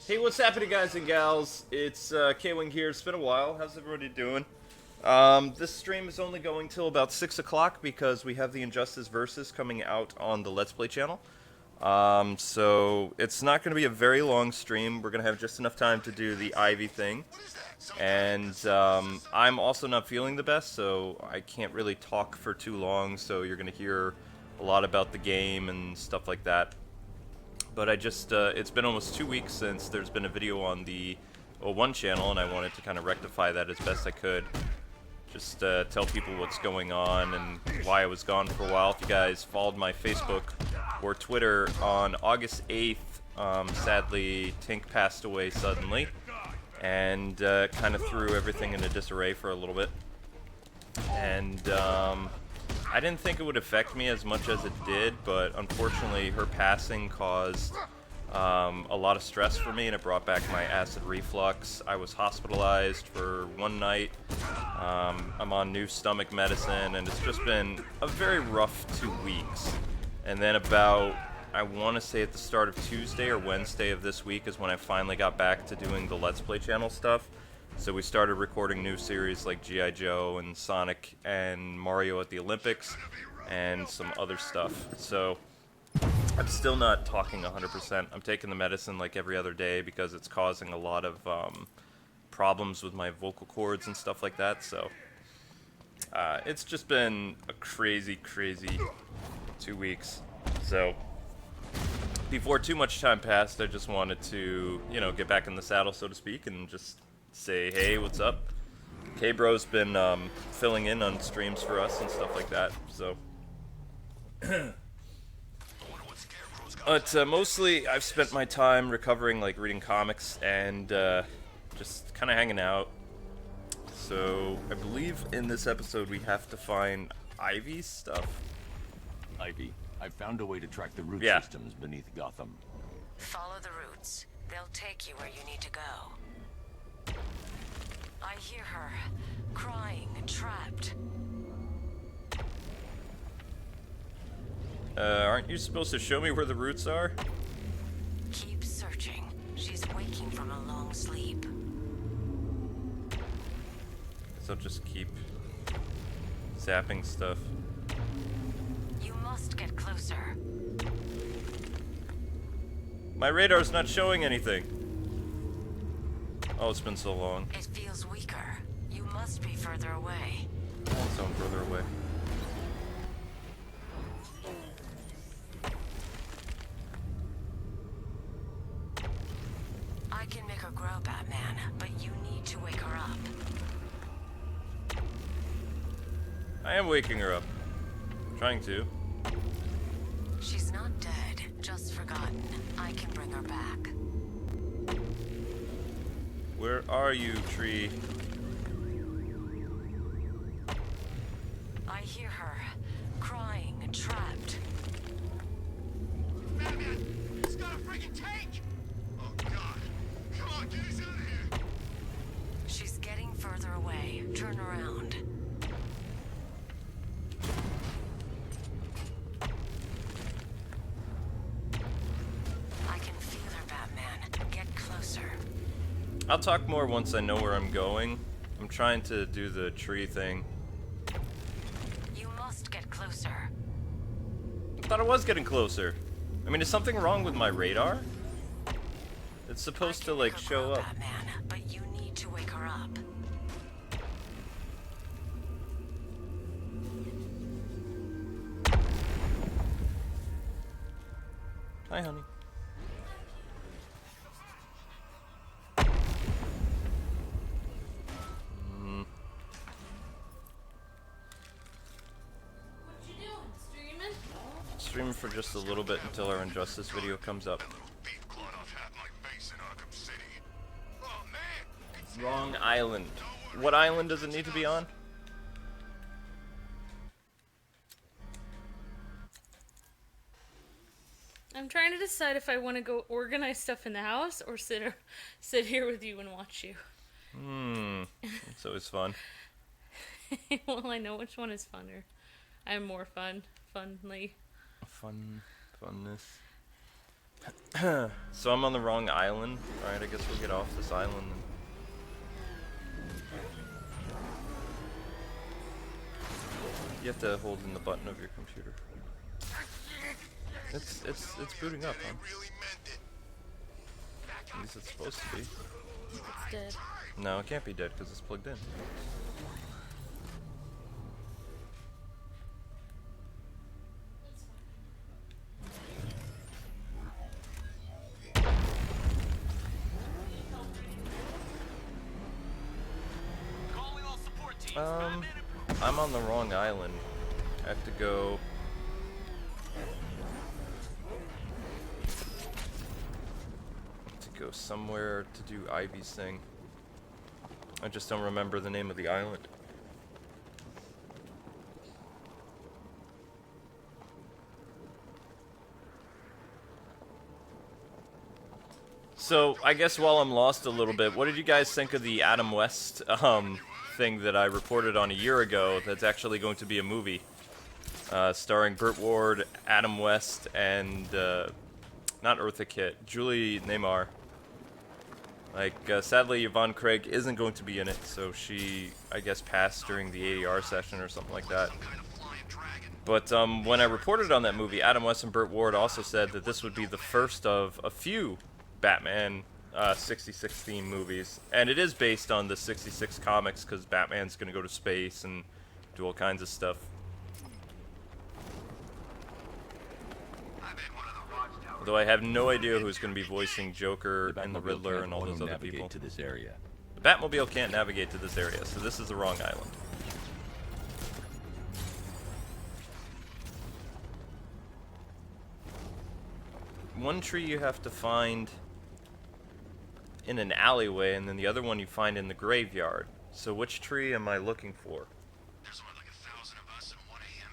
Hey, what's happening, guys and gals? It's K-Wing here. It's been a while. How's everybody doing? This stream is only going till about 6 o'clock because we have the Injustice Versus coming out on the Let's Play channel. So it's not going to be a very long stream. We're going to have just enough time to do the Ivy thing. And I'm also not feeling the best, so I can't really talk for too long, so you're going to hear a lot about the game and stuff like that. But it's been almost 2 weeks since there's been a video on the O1 channel, and I wanted to kind of rectify that as best I could. Just tell people what's going on and why I was gone for a while. If you guys followed my Facebook or Twitter, on August 8th, sadly, Tink passed away suddenly, and kind of threw everything into disarray for a little bit. And I didn't think it would affect me as much as it did, but unfortunately her passing caused a lot of stress for me, and it brought back my acid reflux. I was hospitalized for one night. I'm on new stomach medicine, and it's just been a very rough 2 weeks. And then about, I want to say at the start of Tuesday or Wednesday of this week is when I finally got back to doing the Let's Play channel stuff. So we started recording new series like G.I. Joe and Sonic and Mario at the Olympics and some other stuff. So I'm still not talking 100%. I'm taking the medicine like every other day because it's causing a lot of problems with my vocal cords and stuff like that. So it's just been a crazy 2 weeks. So before too much time passed, I just wanted to, get back in the saddle, so to speak, and just say, hey, what's up? K-Bro's been filling in on streams for us and stuff like that, so. But mostly I've spent my time recovering, like reading comics and just kind of hanging out. So I believe in this episode we have to find Ivy's stuff. Ivy, I've found a way to track the root systems beneath Gotham. Follow the roots. They'll take you where you need to go. I hear her, crying and trapped. Aren't you supposed to show me where the roots are? Keep searching. She's waking from a long sleep. So I'll just keep zapping stuff. You must get closer. My radar's not showing anything. Oh, it's been so long. It feels weaker. You must be further away. So I'm further away. I can make her grow, Batman, but you need to wake her up. I am waking her up. Trying to. She's not dead, just forgotten. I can bring her back. Where are you, tree? I hear her, crying and trapped. Batman! He's got a freaking tank! Oh god! Come on, get us out of here! She's getting further away. Turn around. I can feel her, Batman. Get closer. I'll talk more once I know where I'm going. I'm trying to do the tree thing. You must get closer. I thought I was getting closer. I mean, is something wrong with my radar? It's supposed to, like, show up. Batman, but you need to wake her up. Hi, honey. Streaming for just a little bit until our Injustice video comes up. Beef clawed off half my face in Arkham City. Oh man! Wrong island. What island does it need to be on? I'm trying to decide if I want to go organize stuff in the house or sit here with you and watch you. It's always fun. Well, I know which one is funner. I'm more funly. Funness. So I'm on the wrong island. Alright, I guess we'll get off this island then. You have to hold in the button of your computer. It's booting up, huh? At least it's supposed to be. It's dead. No, it can't be dead because it's plugged in. I'm on the wrong island. I have to go. Go somewhere to do Ivy's thing. I just don't remember the name of the island. So, I guess while I'm lost a little bit, what did you guys think of the Adam West thing that I reported on a year ago that's actually going to be a movie? Starring Burt Ward, Adam West, and not Eartha Kitt, Julie Neymar. Like, sadly, Yvonne Craig isn't going to be in it, so she, I guess, passed during the ADR session or something like that. But when I reported on that movie, Adam West and Burt Ward also said that this would be the first of a few Batman 66 theme movies. And it is based on the 66 comics, because Batman's going to go to space and do all kinds of stuff. Although I have no idea who's going to be voicing Joker and the Riddler and all those other people. To this area. The Batmobile can't navigate to this area, so this is the wrong island. One tree you have to find in an alleyway, and then the other one you find in the graveyard. So which tree am I looking for? There's what, like 1,000 of us at 1 a.m.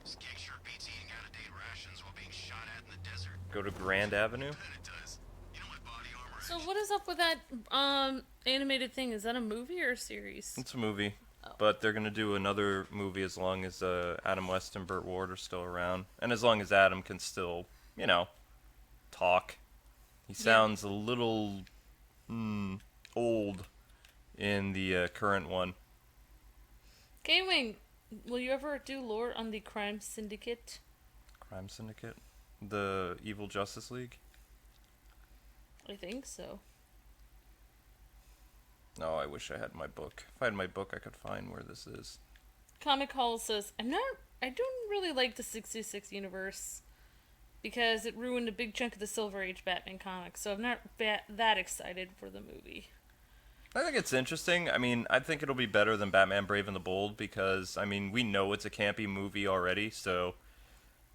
This gig sure beats eating out-of-date rations while being shot at in the desert. Go to Grand Avenue? And it does. You know my body armor. So what is up with that animated thing? Is that a movie or a series? It's a movie. Oh. But they're going to do another movie as long as Adam West and Burt Ward are still around. And as long as Adam can still, you know, talk. He sounds a little old in the current one. K-Wing, will you ever do lore on the Crime Syndicate? Crime Syndicate? The Evil Justice League? I think so. No, I wish I had my book. If I had my book, I could find where this is. Comic Hall says, I don't really like the 66 universe because it ruined a big chunk of the Silver Age Batman comics, so I'm not that excited for the movie. I think it's interesting. I mean, I think it'll be better than Batman Brave and the Bold because, I mean, we know it's a campy movie already, so...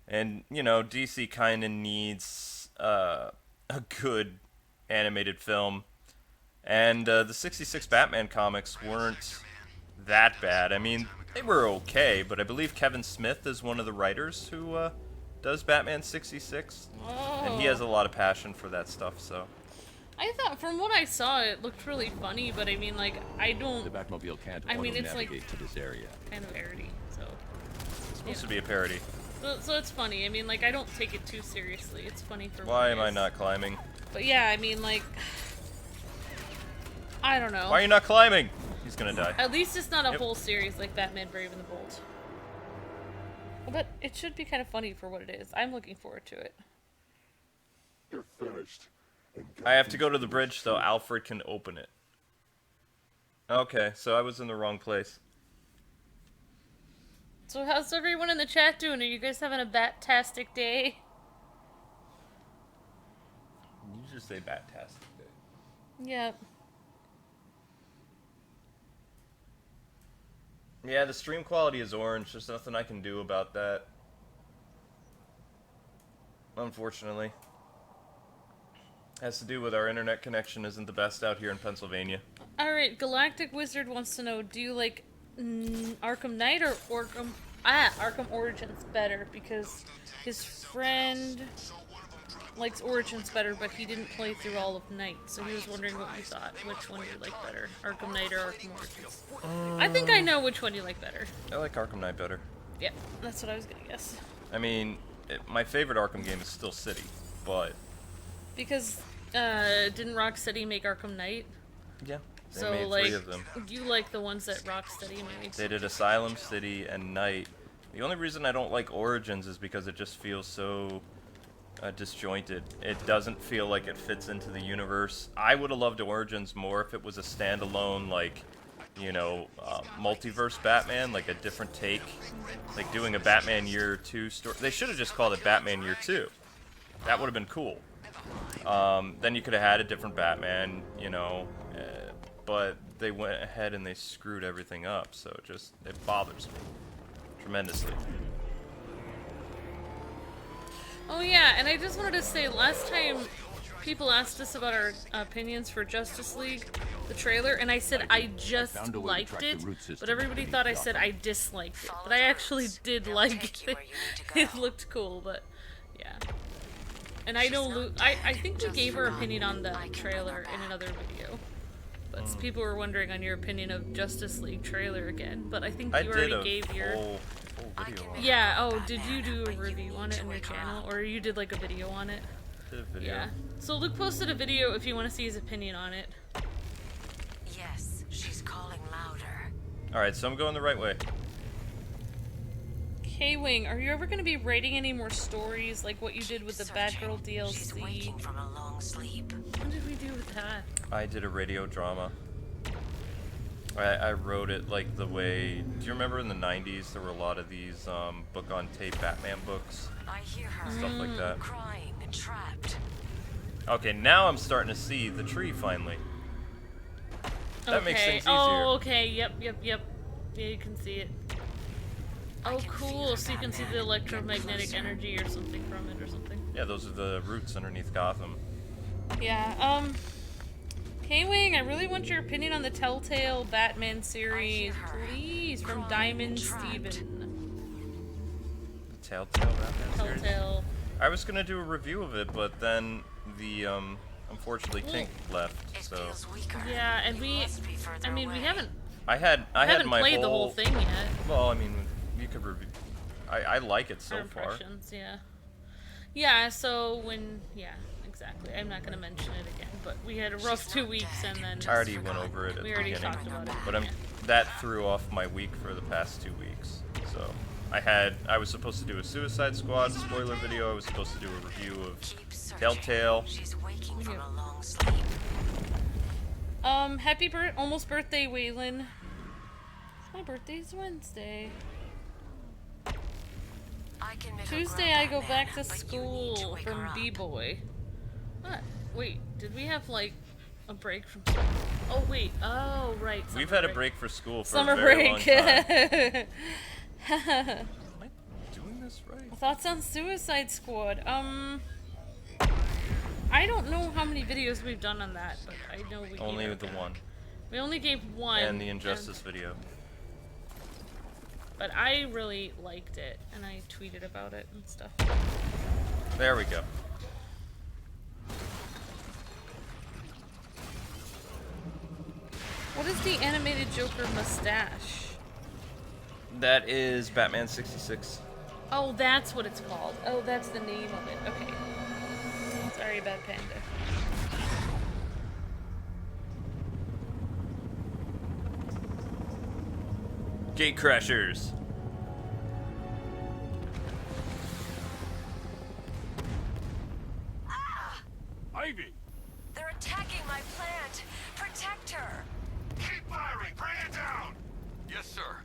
And, you know, DC kind of needs a good animated film. And the 66 Batman comics weren't that bad. I mean, they were okay, but I believe Kevin Smith is one of the writers who does Batman 66. Oh. And he has a lot of passion for that stuff, so... I thought, from what I saw, it looked really funny, but I mean, like, I don't... The Batmobile can't I mean, it's navigate like to this area. kind of parody, so... It's supposed to be a parody. So it's funny. I mean, like, I don't take it too seriously. It's funny for Why what it am I is. not climbing? But yeah, I mean, like... I don't know. Why are you not climbing? He's gonna die. At least it's not a Yep. whole series like Batman Brave and the Bold. But it should be kind of funny for what it is. I'm looking forward to it. You're finished. I have to go to the bridge so Alfred can open it. Okay, so I was in the wrong place. So how's everyone in the chat doing? Are you guys having a bat-tastic day? You just say bat-tastic day. Yeah. Yeah, the stream quality is orange. There's nothing I can do about that. Unfortunately. Has to do with our internet connection isn't the best out here in Pennsylvania. Alright, Galactic Wizard wants to know, do you like Arkham Knight or Arkham Origins better? Because his friend likes Origins better, but he didn't play through all of Knight, so he was wondering what you thought, which one you like better, Arkham Knight or Arkham Origins. I think I know which one you like better. I like Arkham Knight better. Yeah, that's what I was gonna guess. I mean, my favorite Arkham game is still City, but Because didn't Rocksteady make Arkham Knight? Yeah. They So made like, 3 of them. you like the ones that Rocksteady made? They did Asylum, City, and Night. The only reason I don't like Origins is because it just feels so disjointed. It doesn't feel like it fits into the universe. I would have loved Origins more if it was a standalone, like, you know, multiverse Batman, like a different take. Like doing a Batman Year 2 story. They should have just called it Batman Year 2. That would have been cool. Then you could have had a different Batman, you know, but they went ahead and they screwed everything up, so it bothers me tremendously. Oh yeah, and I just wanted to say, last time people asked us about our opinions for Justice League, the trailer, and I said I just liked it, but everybody thought I said I disliked it. But I actually did like it. It looked cool, but yeah. And I know I think we gave our opinion on the trailer in another video. But people were wondering on your opinion of Justice League trailer again, but I think you already gave your... Full video on it. Yeah, oh, did you do a review on it on your channel? Or you did like a video on it? Did a video. Yeah. So Luke posted a video if you want to see his opinion on it. Yes, she's calling louder. Alright, so I'm going the right way. K-Wing, are you ever going to be writing any more stories like what you did with the Batgirl DLC? She's waking from a long sleep. What did we do with that? I did a radio drama. I wrote it like the way... Do you remember in the 90s there were a lot of these book on tape Batman books? I hear her Stuff like that. crying and trapped. Okay, now I'm starting to see the tree finally. That makes things easier. Oh, okay. Yep. Yeah, you can see it. Oh, cool. So you can see the electromagnetic energy or something from it or something. Yeah, those are the roots underneath Gotham. Yeah, K-Wing, I really want your opinion on the Telltale Batman series, please, from Diamond Steven. Telltale Batman series? Telltale. I was gonna do a review of it, but then the unfortunately Tink left. It So feels weaker. Yeah, and We must be further I mean, we away. haven't I had my played the whole thing yet. Well, I mean, you could review. I like it so Our far. impressions, yeah. Yeah, so exactly. I'm not gonna mention it again, but we had a rough 2 weeks and then I already went over it at we the already beginning, talked about it. but that threw off my week for the past 2 weeks. So I was supposed to do a Suicide Squad spoiler video. I was supposed to do a review of Keep searching. Telltale. She's waking from Yeah. a long sleep. Happy almost birthday, Waylon. My birthday's Wednesday. I can make her Tuesday grow, I go Batman, back to but you need to school wake her from up. B-Boy. What? Wait, did we have like a break from school? Oh wait, oh right. We've summer had a break for school for Summer a very break. long time. Am I doing this right? Thoughts on Suicide Squad? I don't know how many videos we've done on that, but I know we Only gave with the one. We only gave one. And the Injustice video. But I really liked it, and I tweeted about it and stuff. There we go. What is the animated Joker mustache? That is Batman 66. Oh, that's what it's called. Oh, that's the name of it. Okay. Sorry about Panda. Gate Crashers. Ivy! They're attacking my plant. Protect her. Keep firing! Bring it down! Yes, sir.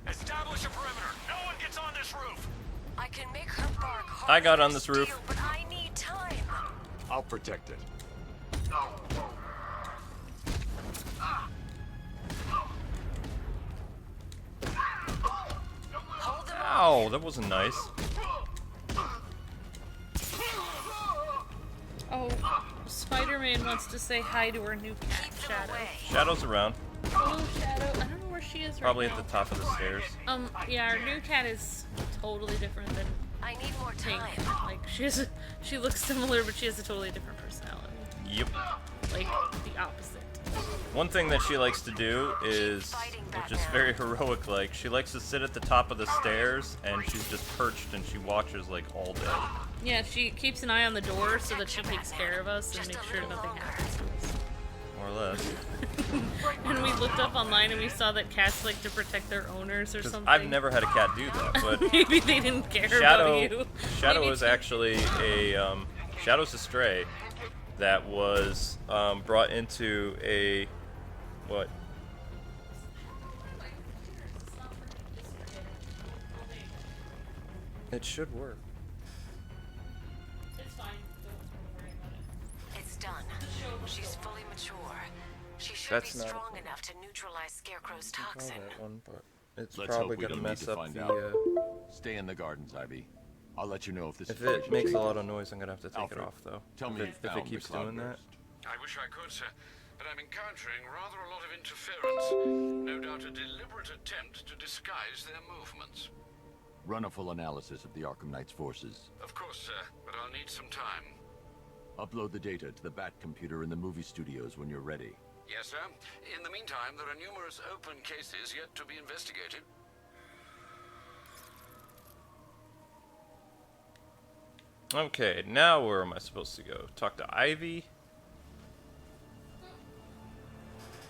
Establish a perimeter. No one gets on this roof. I can make her bark harder I got on than this roof. steel, but I need time. I'll protect it. Hold them Ow, that wasn't nice. Oh, Spider-Man wants to say hi to her new cat, Keep them Shadow. away. Shadow's around. Hello, Shadow. I don't know where she is Probably right at now. the top of the stairs. Yeah, our new cat is totally different than I need more Pink. time. Like, she looks similar, but she has a totally different personality. Yep. Like, the opposite. One thing that she likes to do is, which is very heroic like, she likes to sit at the top of the stairs and she's just perched and she watches like all day. Yeah, she keeps an eye on the door so that she takes care of us and makes sure nothing happens to us. More or less. And we looked up online and we saw that cats like to protect their owners or something. I've never had a cat do that, but Maybe they didn't care about you. Shadow Maybe is actually a Shadow's a stray that was brought into a what? It should work. It's fine. Don't worry about it. It's done. She's fully mature. She should That's be not- strong enough to neutralize Scarecrow's toxin. That one, but it's Let's probably hope we gonna don't need mess to up find the. out. Stay in the gardens, Ivy. I'll let you know if this If situation it makes a changes. lot of noise, I'm gonna have to take Alfred, it off though. tell me if you it, if found it keeps the cloud doing that. burst. I wish I could, sir, but I'm encountering rather a lot of interference. No doubt a deliberate attempt to disguise their movements. Run a full analysis of the Arkham Knight's forces. Of course, sir, but I'll need some time. Upload the data to the Bat computer in the movie studios when you're ready. Yes, sir. In the meantime, there are numerous open cases yet to be investigated. Okay, now where am I supposed to go? Talk to Ivy?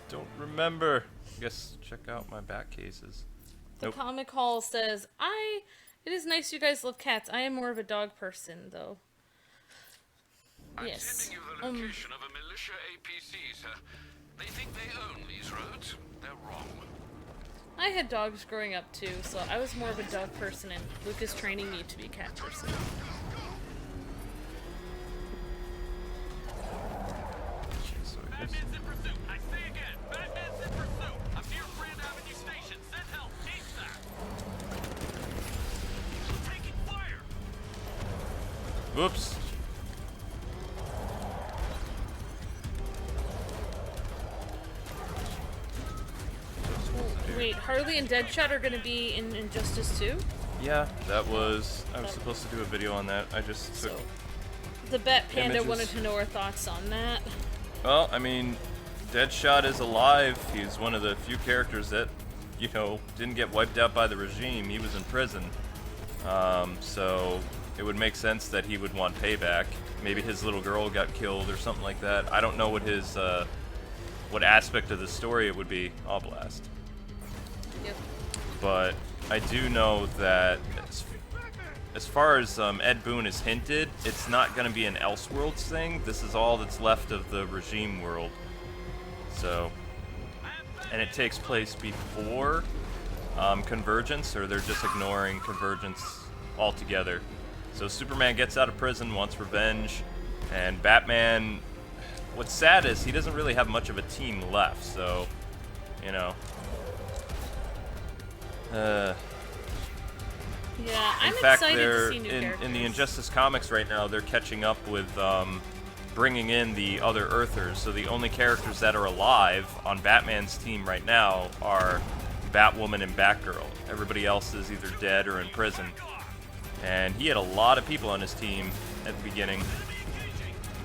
Don't remember. I guess check out my back cases. The Nope. comic hall says, it is nice you guys love cats. I am more of a dog person, though. I'm Yes. sending you the location of a militia APC, sir. They think they own these roads. They're wrong. I had dogs growing up, too, so I was more of a dog person, and Luke is training me to be a cat person. So I guess- Batman's in pursuit. I say again, Batman's in pursuit. I'm near Grand Avenue Station. Send help. ASAP. I'm taking fire. Whoops. Wait, Harley and Deadshot are gonna be in Injustice 2? Yeah, that was. I was supposed to do a video on that. I just took. So, the Bat Panda Images. wanted to know our thoughts on that. Well, I mean, Deadshot is alive. He's one of the few characters that, you know, didn't get wiped out by the regime. He was in prison. So it would make sense that he would want payback. Maybe his little girl got killed or something like that. I don't know what his, what aspect of the story it would be. I'll blast. Yep. But I do know that as far as Ed Boon has hinted, it's not going to be an Elseworlds thing. This is all that's left of the regime world. So, and it takes place before Convergence, or they're just ignoring Convergence altogether. So Superman gets out of prison, wants revenge, and Batman, what's sad is he doesn't really have much of a team left, so, you know. Yeah, I'm In fact, excited to they're see new in characters. the Injustice comics right now. They're catching up with bringing in the other Earthers. So the only characters that are alive on Batman's team right now are Batwoman and Batgirl. Everybody else is either dead or in prison. And he had a lot of people on his team at the beginning,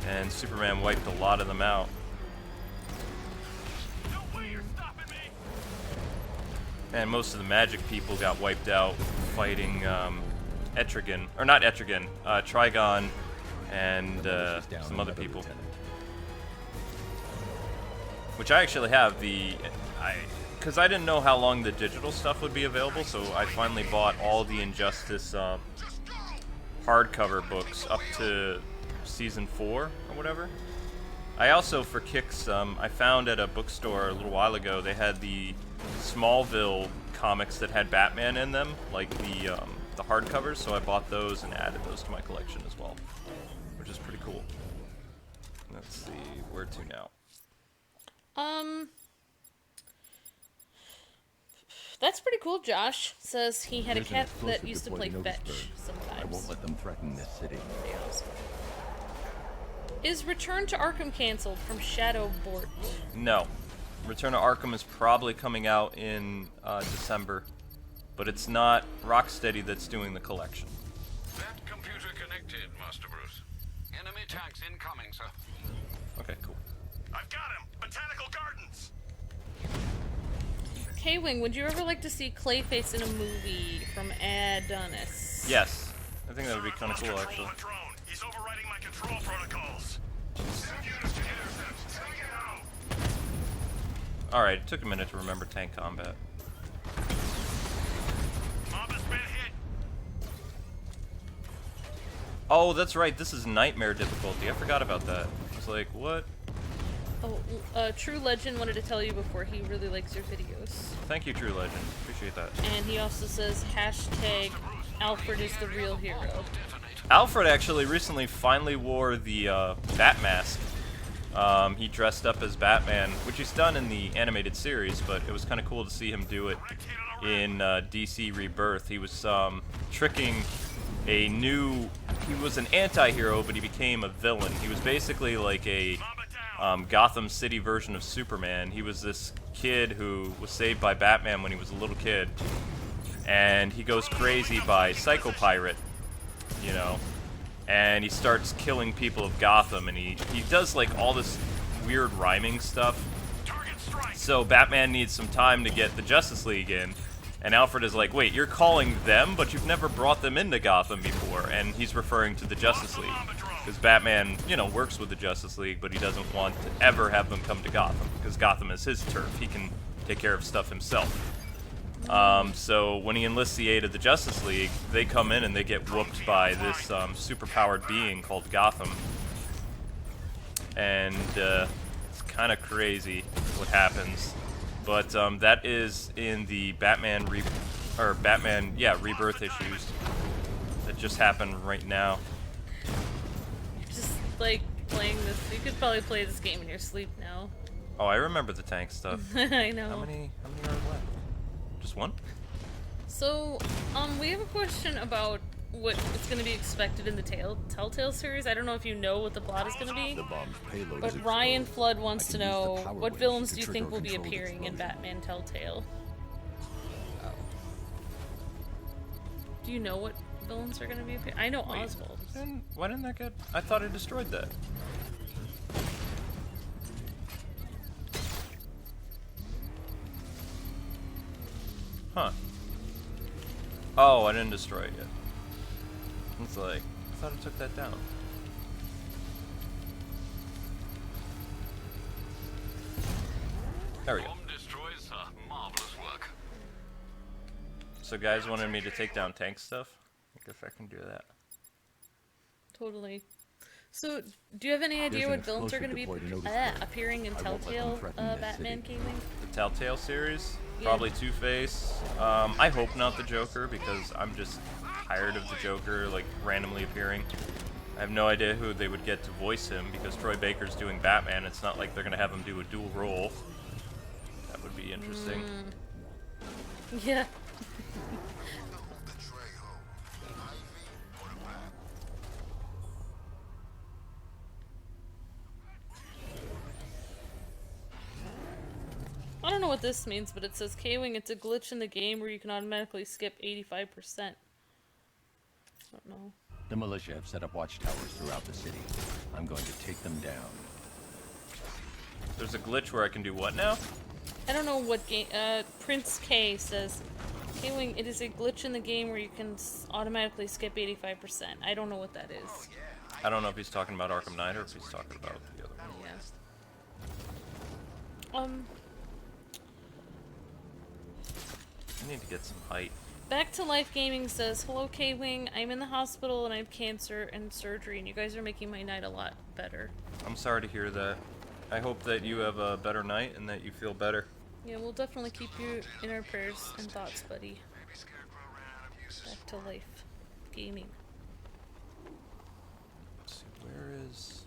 and Superman wiped a lot of them out. And most of the magic people got wiped out fighting Etrigan, or not Etrigan, Trigon, and some other people. Which I actually have because I didn't know how long the digital stuff would be available, so I finally bought all the Injustice hardcover books up to season 4 or whatever. I also, for kicks, I found at a bookstore a little while ago, they had the Smallville comics that had Batman in them, like the hardcovers, so I bought those and added those to my collection as well, which is pretty cool. Let's see, where to now? That's pretty cool. Josh says he had a There's an cat that explosive used to play deployed in fetch Otisburg. I sometimes. won't let them threaten this city. Is Return to Arkham canceled from Shadowbort? No. Return to Arkham is probably coming out in December, but it's not Rocksteady that's doing the collection. That computer connected, Master Bruce. Enemy tanks incoming, sir. Okay, cool. I've got him! Botanical Gardens! K-Wing, would you ever like to see Clayface in a movie from Adonis? Yes. I think that would be kind of cool, Control actually. the drone. He's overriding my control protocols. Send units to intercept. Take it out. Alright, it took a minute to remember tank combat. Mob has been hit. Oh, that's right, this is nightmare difficulty. I forgot about that. I was like, what? Oh, True Legend wanted to tell you before he really likes your videos. Thank you, True Legend. Appreciate that. And he also says, hashtag Alfred is the real hero. Alfred actually recently finally wore the Bat mask. He dressed up as Batman, which he's done in the animated series, but it was kind of cool to see him do it in DC Rebirth. He was tricking a new... He was an anti-hero, but he became a villain. He was basically like a Gotham City version of Superman. He was this kid who was saved by Batman when he was a little kid. And he goes crazy by Psycho Pirate, you know. And he starts killing people of Gotham, and he does like all this weird rhyming stuff. So Batman needs some time to get the Justice League in, and Alfred is like, wait, you're calling them, but you've never brought them into Gotham before, and he's referring to the Justice League. Because Batman, you know, works with the Justice League, but he doesn't want to ever have them come to Gotham, because Gotham is his turf. He can take care of stuff himself. So when he enlists the aid of the Justice League, they come in and they get whooped by this superpowered being called Gotham. And it's kind of crazy what happens. But that is in the Batman Rebirth issues that just happened right now. Just like playing this. You could probably play this game in your sleep now. Oh, I remember the tank stuff. I know. How many are left? Just one? So, we have a question about what is going to be expected in the Telltale series. I don't know if you know what the plot is going to be, The bomb's payload is but Ryan exposed. Flood wants I to can use the know, power what waves villains to do you trigger think will be controlled appearing in explosion. Batman Telltale? Do you know what villains are going to be appearing? I know Oswald. Why didn't that get... I thought I destroyed that. Huh. Oh, I didn't destroy it yet. It's like, I thought I took that down. There we go. Bomb destroys marvelous work. So guys wanted me to take down tank stuff. I guess I can do that. Totally. So, do you have any idea There's an what villains are going to be explosion deployed in Otisburg. appearing in I won't let them Telltale threaten this Batman city. gaming? The Telltale series? Yeah. Probably Two-Face. I hope not the Joker, because I'm just tired of the Joker, like, randomly appearing. I have no idea who they would get to voice him, because Troy Baker's doing Batman. It's not like they're going to have him do a dual role. That would be interesting. Yeah. I don't know what this means, but it says K-Wing, it's a glitch in the game where you can automatically skip 85%. I don't know. The militia have set up watchtowers throughout the city. I'm going to take them down. There's a glitch where I can do what now? I don't know what game. Prince K says, K-Wing, it is a glitch in the game where you can automatically skip 85%. I don't know what that is. I don't know if he's talking about Arkham Knight or if he's talking about the other one. Yeah. I need to get some height. Back to Life Gaming says, hello K-Wing, I'm in the hospital and I have cancer and surgery and you guys are making my night a lot better. I'm sorry to hear that. I hope that you have a better night and that you feel better. Yeah, we'll definitely keep you in our prayers and thoughts, buddy. Back to Life Gaming. Let's see, where is...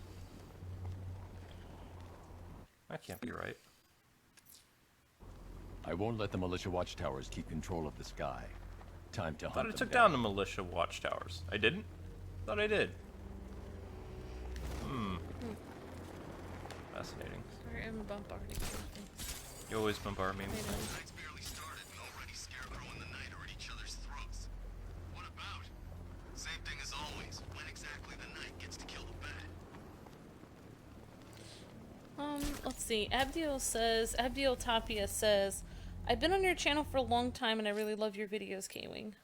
That can't be right. I won't let the militia watchtowers keep control of the sky. Time to I thought hunt I them took down the militia watchtowers. I didn't? Thought I did. Fascinating. Sorry, I'm bombarding something. You always bombard me. I know. Night's barely started and already Scarecrow and the Night are at each other's throats. What about? Same thing as always. When exactly the Night gets to kill the Bat. let's see. Abdiel Tapia says, I've been on your channel for a long time and I really love your videos, K-Wing.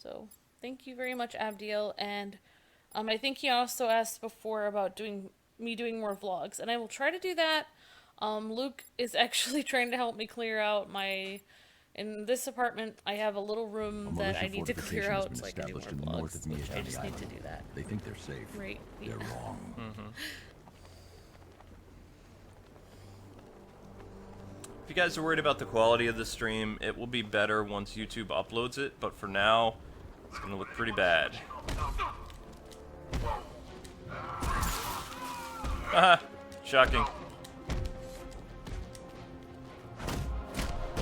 So, thank you very much, Abdiel. And I think he also asked before about me doing more vlogs, and I will try to do that. Luke is actually trying to help me clear out in this apartment, I have a little room that I need to clear out so I can do more vlogs, which I just need to do that. They think they're safe. Right. They're wrong. If you guys are worried about the quality of the stream, it will be better once YouTube uploads it, but for now, it's gonna look pretty bad. Haha, shocking.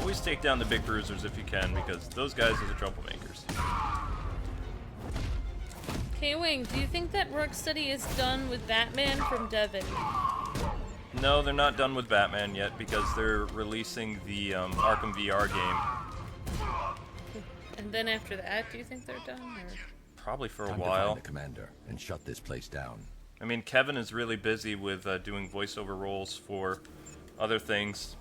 Always take down the big bruisers if you can, because those guys are the troublemakers. K-Wing, do you think that Rocksteady is done with Batman from Devon? No, they're not done with Batman yet, because they're releasing the Arkham VR game. And then after that, do you think they're done? Or? Probably for a Time to while. find the commander and shut this place down. I mean, Kevin is really busy with doing voiceover roles for other things.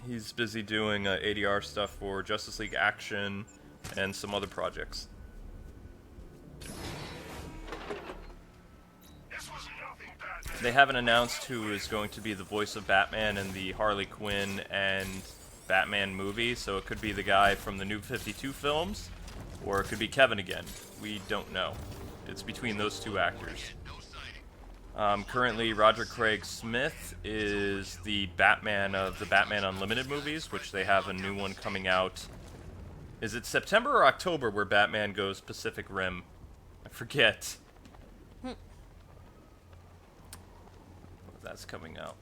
He's busy doing ADR stuff for Justice League Action and some other projects. They haven't announced who is going to be the voice of Batman in the Harley Quinn and Batman movie, so it could be the guy from the New 52 films, or it could be Kevin again. We don't know. It's between those two actors. Currently, Roger Craig Smith is the Batman of the Batman Unlimited movies, which they have a new one coming out. Is it September or October where Batman goes Pacific Rim? I forget. That's coming out.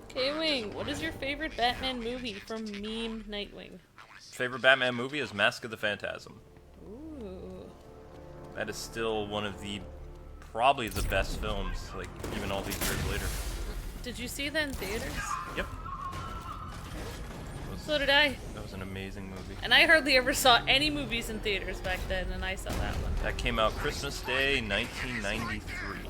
K-Wing, what is your favorite Batman movie from Meme Nightwing? Favorite Batman movie is Mask of the Phantasm. Ooh. That is still one of the probably the best films, like, even all these years later. Did you see that in theaters? Yep. So did I. That was an amazing movie. And I hardly ever saw any movies in theaters back then, and I saw that one. That came out Christmas Day, 1993.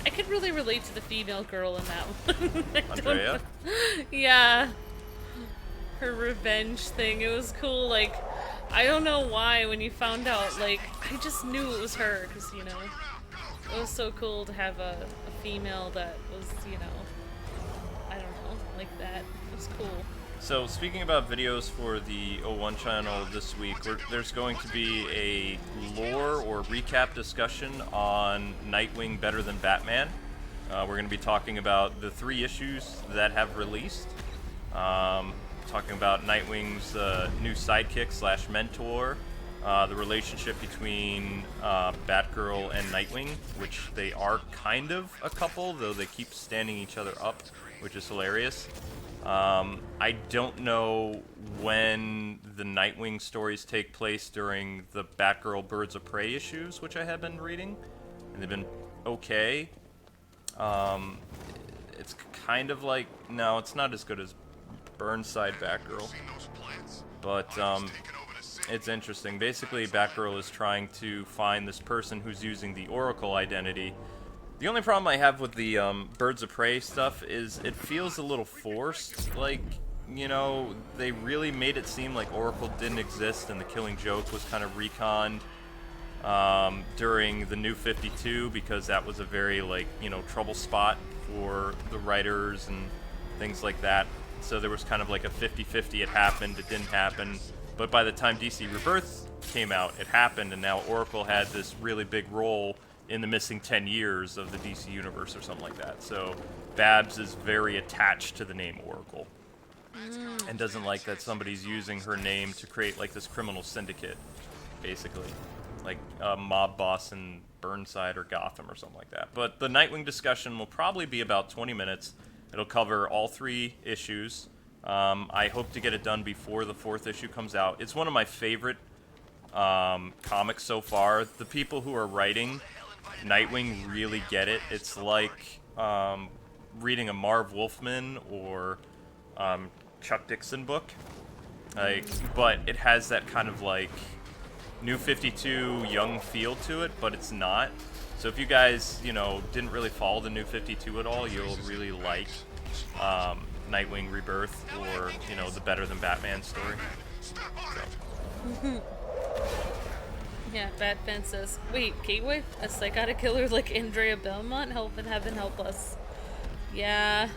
I could really relate to the female girl in that one. Andrea? Yeah. Her revenge thing. It was cool, like, I don't know why when you found out, like, I just knew it was her, because, you know, it was so cool to have a female that was, you know, I don't know, like that. It was cool. So, speaking about videos for the O1 channel this week, there's going to be a lore or recap discussion on Nightwing Better Than Batman. We're going to be talking about the 3 issues that have released. Talking about Nightwing's new sidekick slash mentor, the relationship between Batgirl and Nightwing, which they are kind of a couple, though they keep standing each other up, which is hilarious. I don't know when the Nightwing stories take place during the Batgirl Birds of Prey issues, which I have been reading, and they've been okay. It's kind of like, no, it's not as good as Burnside Batgirl, but it's interesting. Basically, Batgirl is trying to find this person who's using the Oracle identity. The only problem I have with the Birds of Prey stuff is it feels a little forced. Like, you know, they really made it seem like Oracle didn't exist and the Killing Joke was kind of reconned during the New 52, because that was a very, like, you know, trouble spot for the writers and things like that. So there was kind of like a 50-50, it happened, it didn't happen. But by the time DC Rebirth came out, it happened, and now Oracle had this really big role in the missing 10 years of the DC Universe or something like that. So Babs is very attached to the name Oracle. And doesn't like that somebody's using her name to create like this criminal syndicate, basically. Like a mob boss in Burnside or Gotham or something like that. But the Nightwing discussion will probably be about 20 minutes. It'll cover all 3 issues. I hope to get it done before the 4th issue comes out. It's one of my favorite comics so far. The people who are writing Nightwing really get it. It's like reading a Marv Wolfman or Chuck Dixon book. Like, but it has that kind of like New 52 young feel to it, but it's not. So if you guys, you know, didn't really follow the New 52 at all, you'll really like Nightwing Rebirth, or, you know, the Better Than Batman story. So. Yeah, Batman says, wait, Gateway? A psychotic killer like Andrea Belmont? Help in heaven, help us. Yeah.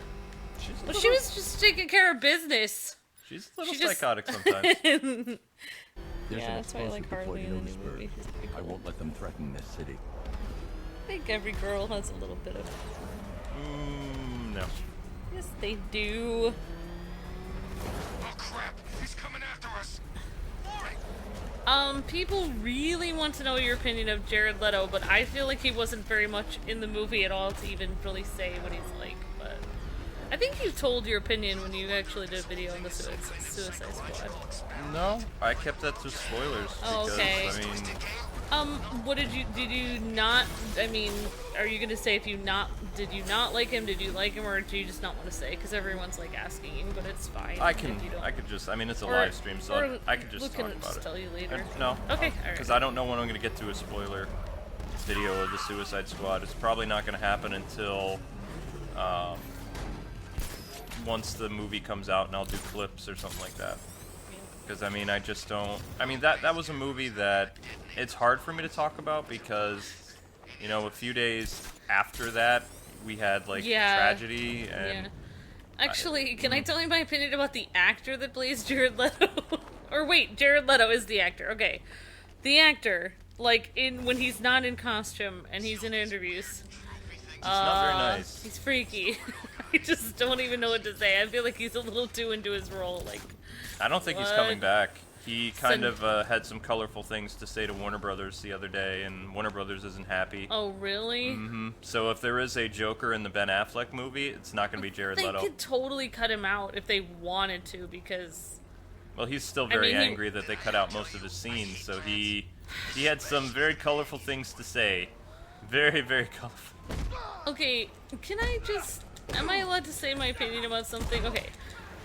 But she was just taking care of business. She's a little psychotic sometimes. There's Yeah, an that's why I like explosive deployed Harley in in the new Lewisburg. movie. She's pretty I cool. won't let them threaten this city. I think every girl has a little bit of... No. Yes, they do. Oh crap! He's coming after us. People really want to know your opinion of Jared Leto, but I feel like he wasn't very much in the movie at all to even really say what he's like, but... I think you told your opinion when you actually did a video on the Suicide Squad. No, I kept that to spoilers. Oh, because, okay. I mean, What did you not, I mean, are you gonna say did you not like him, did you like him, or do you just not want to say? Because everyone's, like, asking you, but it's fine. I if you don't. could just, I mean, it's a Or- live stream, so or I could just Luke talk can about just it. tell you later. No. Okay, alright. Because I don't know when I'm going to get to a spoiler video of the Suicide Squad. It's probably not going to happen until once the movie comes out, and I'll do clips or something like that. Because, I mean, I just don't... I mean, that was a movie that it's hard for me to talk about because, you know, a few days after that, we had, like, Yeah. tragedy and... Yeah. Actually, can I tell you my opinion about the actor that plays Jared Leto? Or wait, Jared Leto is the actor. Okay. The actor, like, when he's not in costume and he's in interviews. It's not very nice. He's freaky. I just don't even know what to say. I feel like he's a little too into his role. Like, I don't think he's What? coming back. He kind Send- of had some colorful things to say to Warner Brothers the other day, and Warner Brothers isn't happy. oh really? So if there is a Joker in the Ben Affleck movie, it's not going to be Jared They Leto. could totally cut him out if they wanted to, because Well, he's still very mean, he- angry that they cut out most of his scenes, so he had some very colorful things to say. Very, very colorful. okay, can I just? Am I allowed to say my opinion about something? Okay,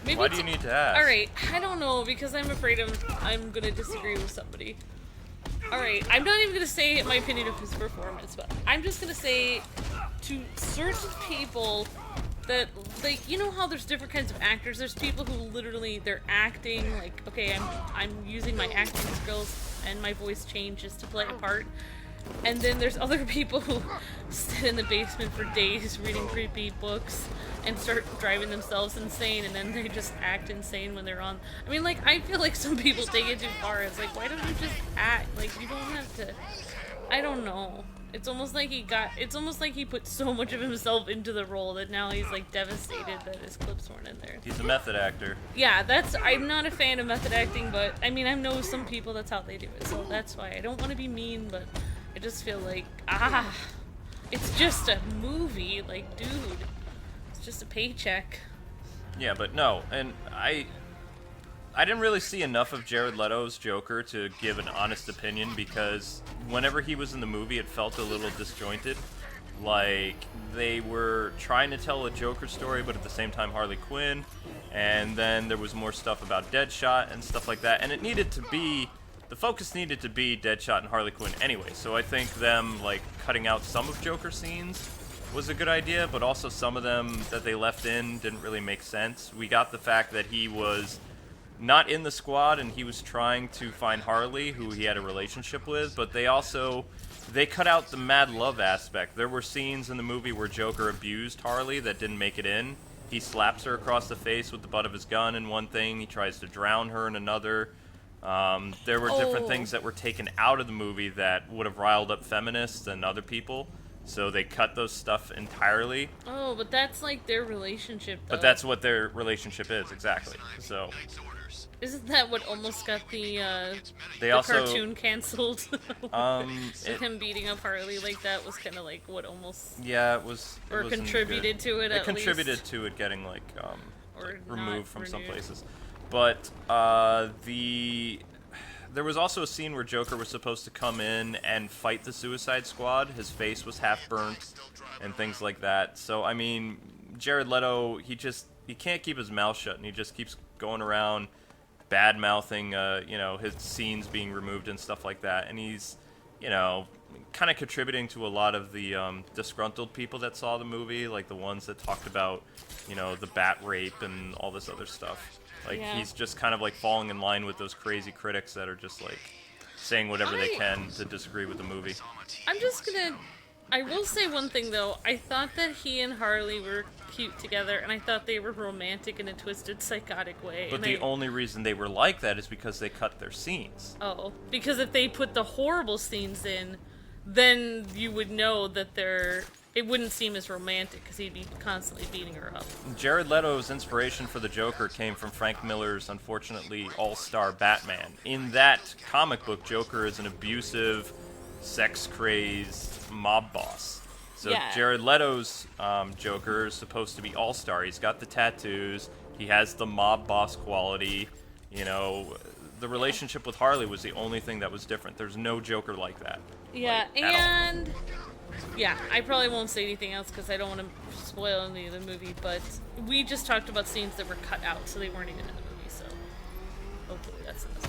maybe. Why do you need to ask? All right, I don't know because I'm afraid I'm gonna disagree with somebody. All right, I'm not even gonna say my opinion of his performance, but I'm just gonna say to certain people that, like, you know how there's different kinds of actors. There's people who literally they're acting like, okay, I'm using my acting skills and my voice changes to play a part. And then there's other people who sit in the basement for days reading creepy books and start driving themselves insane, and then they just act insane when they're on. I mean, like, I feel like some people take it too far. It's like, why don't you just act? Like, you don't have to. I don't know. It's almost like he put so much of himself into the role that now he's, like, devastated that his clips weren't in there. He's a method actor. Yeah, I'm not a fan of method acting, but I mean, I know some people that's how they do it, so that's why I don't want to be mean, but I just feel like, it's just a movie, like, dude, it's just a paycheck. Yeah, but no, and I didn't really see enough of Jared Leto's Joker to give an honest opinion, because whenever he was in the movie, it felt a little disjointed. Like, they were trying to tell a Joker story, but at the same time Harley Quinn, and then there was more stuff about Deadshot and stuff like that, and it needed to be, the focus needed to be Deadshot and Harley Quinn anyway, so I think them, like, cutting out some of Joker scenes was a good idea, but also some of them that they left in didn't really make sense. We got the fact that he was not in the squad and he was trying to find Harley, who he had a relationship with, but they cut out the mad love aspect. There were scenes in the movie where Joker abused Harley that didn't make it in. He slaps her across the face with the butt of his gun in one thing, he tries to drown her in another. There were different things that were taken out of the movie that would have riled up feminists and other people, so they cut those stuff entirely. Oh, but that's like their relationship, though. But that's what their relationship is, exactly. So Isn't that what almost got the they also cartoon canceled? it, Him beating up Harley like that was kind of like what almost yeah, it was or wasn't contributed good. to it. It at contributed least. to it getting like Or removed not from some renewed. places. But there was also a scene where Joker was supposed to come in and fight the Suicide Squad. His face was half burnt and things like that. So I mean, Jared Leto, he can't keep his mouth shut, and he just keeps going around bad-mouthing, his scenes being removed and stuff like that. And he's, kind of contributing to a lot of the disgruntled people that saw the movie, like the ones that talked about, the bat rape and all this other stuff. Like, he's just kind of, like, falling in line with those crazy critics that are just, like, saying whatever they can to disagree with the movie. I will say one thing, though. I thought that he and Harley were cute together, and I thought they were romantic in a twisted, psychotic way. But the only reason they were like that is because they cut their scenes. Oh, because if they put the horrible scenes in, then you would know that it wouldn't seem as romantic, because he'd be constantly beating her up. Jared Leto's inspiration for the Joker came from Frank Miller's, unfortunately, all-star Batman. In that comic book, Joker is an abusive, sex-crazed mob boss. So Jared Leto's Joker is supposed to be all-star. He's got the tattoos. He has the mob boss quality. The relationship with Harley was the only thing that was different. There's no Joker like that. Yeah, and... Yeah, I probably won't say anything else because I don't want to spoil any of the movie, but we just talked about scenes that were cut out, so they weren't even in the movie, so hopefully that's enough.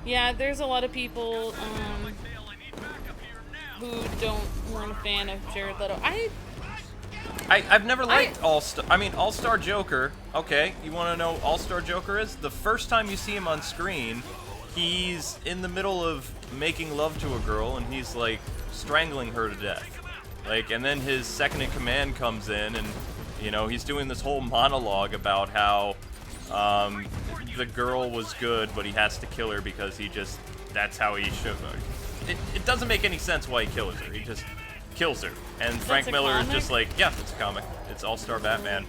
Yeah, there's a lot of people who weren't a fan of Jared Leto. I've never liked All-Star Joker. Okay, you want to know All-Star Joker is? The first time you see him on screen, he's in the middle of making love to a girl, and he's, like, strangling her to death. Like, and then his second-in-command comes in, and, he's doing this whole monologue about how, the girl was good, but he has to kill her because that's how he should. It doesn't make any sense why he kills her. He just kills her. And Frank Miller is just like, yeah, it's a comic. It's All-Star Batman.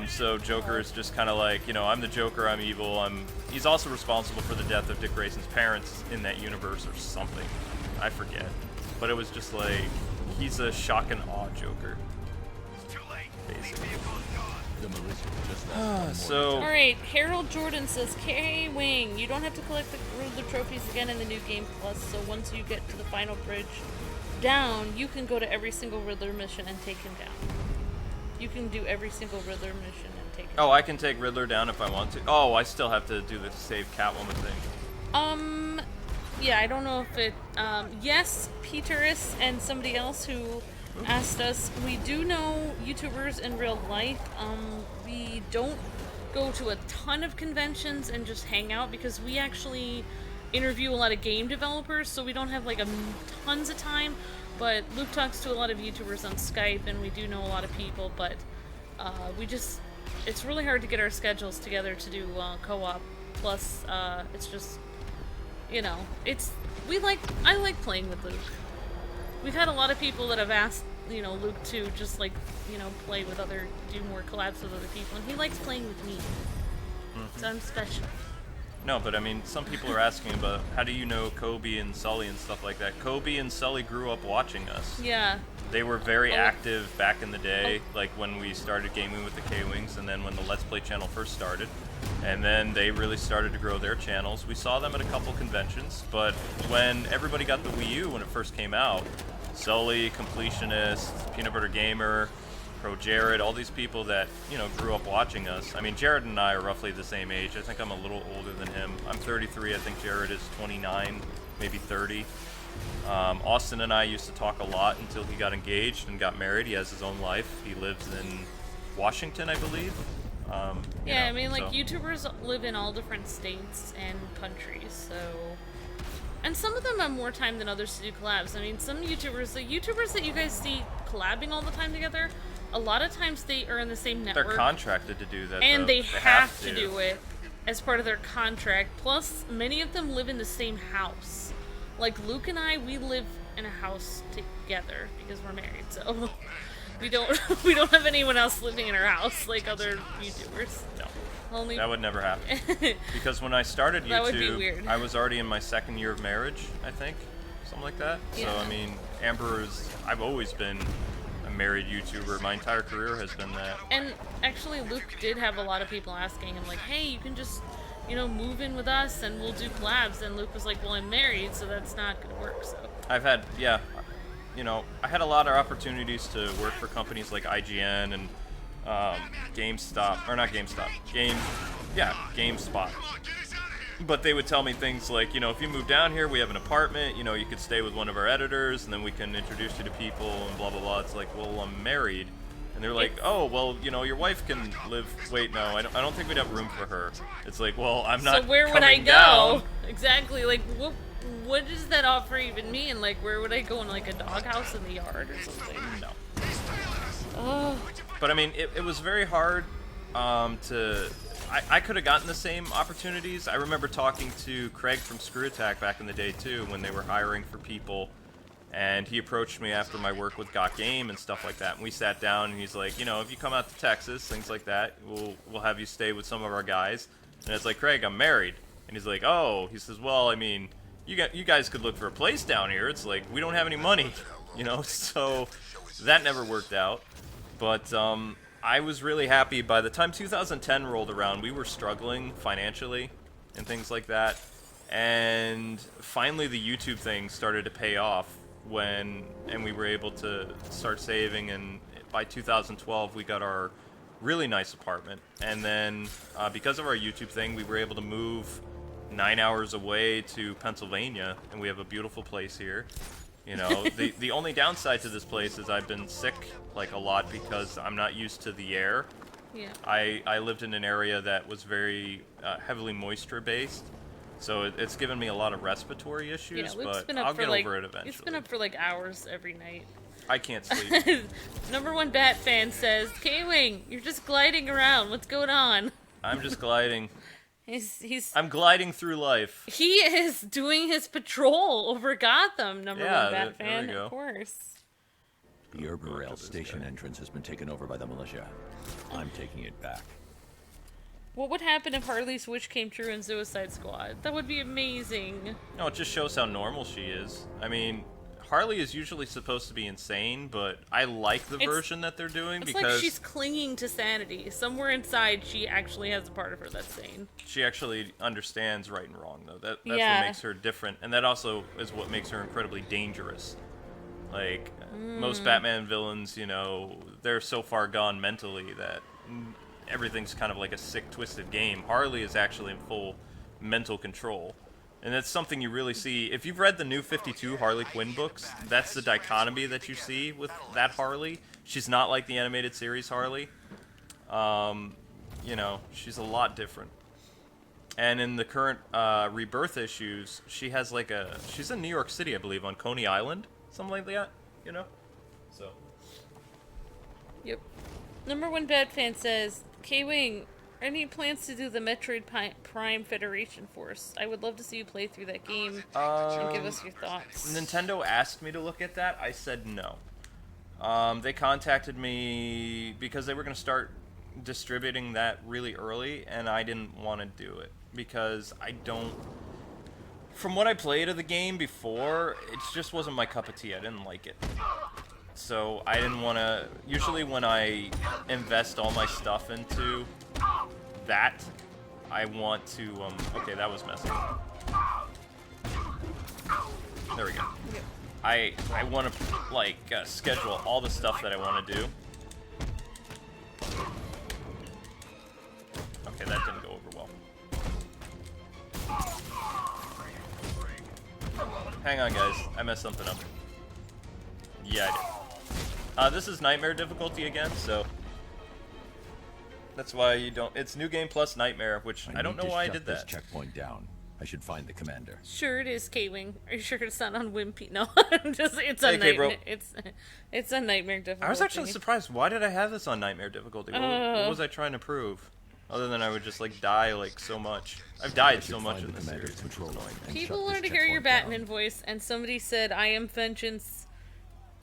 So Joker is just kind of like, I'm the Joker, I'm evil, he's also responsible for the death of Dick Grayson's parents in that universe or something. I forget. But it was just like, he's a shock and awe Joker. Basically. Alright, Harold Jordan says, K-Wing, you don't have to collect the Riddler trophies again in the new game plus, so once you get to the final bridge down, you can go to every single Riddler mission and take him down. You can do every single Riddler mission and take him down. I can take Riddler down if I want to. Oh, I still have to do the save Catwoman thing. Yeah, I don't know if it, yes, Peterus and somebody else who asked us, we do know YouTubers in real life. We don't go to a ton of conventions and just hang out because we actually interview a lot of game developers, so we don't have like tons of time. But Luke talks to a lot of YouTubers on Skype, and we do know a lot of people, but it's really hard to get our schedules together to do co-op. Plus, it's just, I like playing with Luke. We've had a lot of people that have asked, Luke to just play with do more collabs with other people, and he likes playing with me. So I'm special. No, but I mean, some people are asking about how do you know Kobe and Sully and stuff like that. Kobe and Sully grew up watching us. Yeah. They were very active back in the day, like when we started gaming with the K-Wings, and then when the Let's Play channel first started. And then they really started to grow their channels. We saw them at a couple conventions, but when everybody got the Wii U when it first came out, Sully, Completionist, Peanut Butter Gamer, Pro Jared, all these people that, grew up watching us. I mean, Jared and I are roughly the same age. I think I'm a little older than him. I'm 33. I think Jared is 29, maybe 30. Austin and I used to talk a lot until he got engaged and got married. He has his own life. He lives in Washington, I believe. YouTubers live in all different states and countries, so... And some of them have more time than others to do collabs. I mean, some YouTubers, the YouTubers that you guys see collabing all the time together, a lot of times they are in the same network. They're contracted to do that, and they have to do it as part of their contract. Plus, many of them live in the same house. Like Luke and I, we live in a house together because we're married, so we don't have anyone else living in our house like other YouTubers. No. That would never happen. Because when I started YouTube, that would be weird. I was already in my second year of marriage, I think. Something like that. Yeah. So, I mean, I've always been a married YouTuber. My entire career has been that. And actually, Luke did have a lot of people asking him, like, hey, you can just, move in with us and we'll do collabs. And Luke was like, well, I'm married, so that's not going to work, so. I had a lot of opportunities to work for companies like IGN and GameStop, or not GameStop, GameSpot. But they would tell me things like, you know, if you move down here, we have an apartment, you know, you could stay with one of our editors, and then we can introduce you to people, and blah, blah, blah. It's like, well, I'm married. And they're like, oh, well, you know, your wife can live, wait, no, I don't think we'd have room for her. It's like, well, I'm not So where would I coming go? down. Exactly, like, what does that offer even mean? Like, where would I go, in like a doghouse in the yard or something? No. Oh. But I mean, it was very hard I could have gotten the same opportunities. I remember talking to Craig from Screw Attack back in the day too, when they were hiring for people, and he approached me after my work with Got Game and stuff like that. And we sat down, and he's like, you know, if you come out to Texas, things like that, we'll have you stay with some of our guys. And it's like, Craig, I'm married. And he's like, oh, he says, well, I mean, you guys could look for a place down here. It's like, we don't have any money, you know, so that never worked out. But I was really happy. By the time 2010 rolled around, we were struggling financially and things like that. And finally the YouTube thing started to pay off and we were able to start saving, and by 2012 we got our really nice apartment. And then because of our YouTube thing, we were able to move 9 hours away to Pennsylvania, and we have a beautiful place here. You know, the only downside to this place is I've been sick like a lot because I'm not used to the air. Yeah. I lived in an area that was very heavily moisture based, so it's given me a lot of respiratory issues. Yeah, but I'll get over it eventually. It's been up for like hours every night. I can't sleep. #1 Bat fan says, K-Wing, you're just gliding around. What's going on? I'm just gliding. I'm gliding through life. He is doing his patrol over Gotham, #1 Bat fan, there we go. of course. The Urban Rail station entrance has been taken over by the militia. I'm taking it back. What would happen if Harley's wish came true in Suicide Squad? That would be amazing. No, it just shows how normal she is. I mean, Harley is usually supposed to be insane, but I like the version that they're doing because like she's clinging to sanity. Somewhere inside, she actually has a part of her that's sane. she actually understands right and wrong, though. That's Yeah. what makes her different, and that also is what makes her incredibly dangerous. Like, most Batman villains, you know, they're so far gone mentally that everything's kind of like a sick, twisted game. Harley is actually in full mental control. And that's something you really see. If you've read the new 52 Harley Quinn books, that's the dichotomy that you see with that Harley. She's not like the animated series Harley. You know, she's a lot different. And in the current Rebirth issues, she has like she's in New York City, I believe, on Coney Island. Something like that, you know? So. Yep. #1 Bad fan says, K-Wing, any plans to do the Metroid Prime Federation Force? I would love to see you play through that game and give us your thoughts. Nintendo asked me to look at that. I said no. They contacted me because they were going to start distributing that really early, and I didn't want to do it because I don't... From what I played of the game before, it just wasn't my cup of tea. I didn't like it. So I didn't want to... Usually when I invest all my stuff into that, I want to... okay, that was messy. There we go. I want to, like, schedule all the stuff that I want to do. Okay, that didn't go over well. Hang on, guys. I messed something up. Yeah, I did. This is Nightmare difficulty again, so... That's why you don't... It's New Game Plus Nightmare, which I don't know why I did that. This checkpoint down. I should find the commander. Sure it is, K-Wing. Are you sure it's not on Wimpy? No, it's Hey, a K-bro. nightmare. It's a nightmare difficulty. I was actually surprised. Why did I have this on Nightmare difficulty? What was I trying to prove? Other than I would just, like, die, like, so much. I've died so much in this series. It's annoying. People learn to hear your Batman voice, and somebody said, I am vengeance.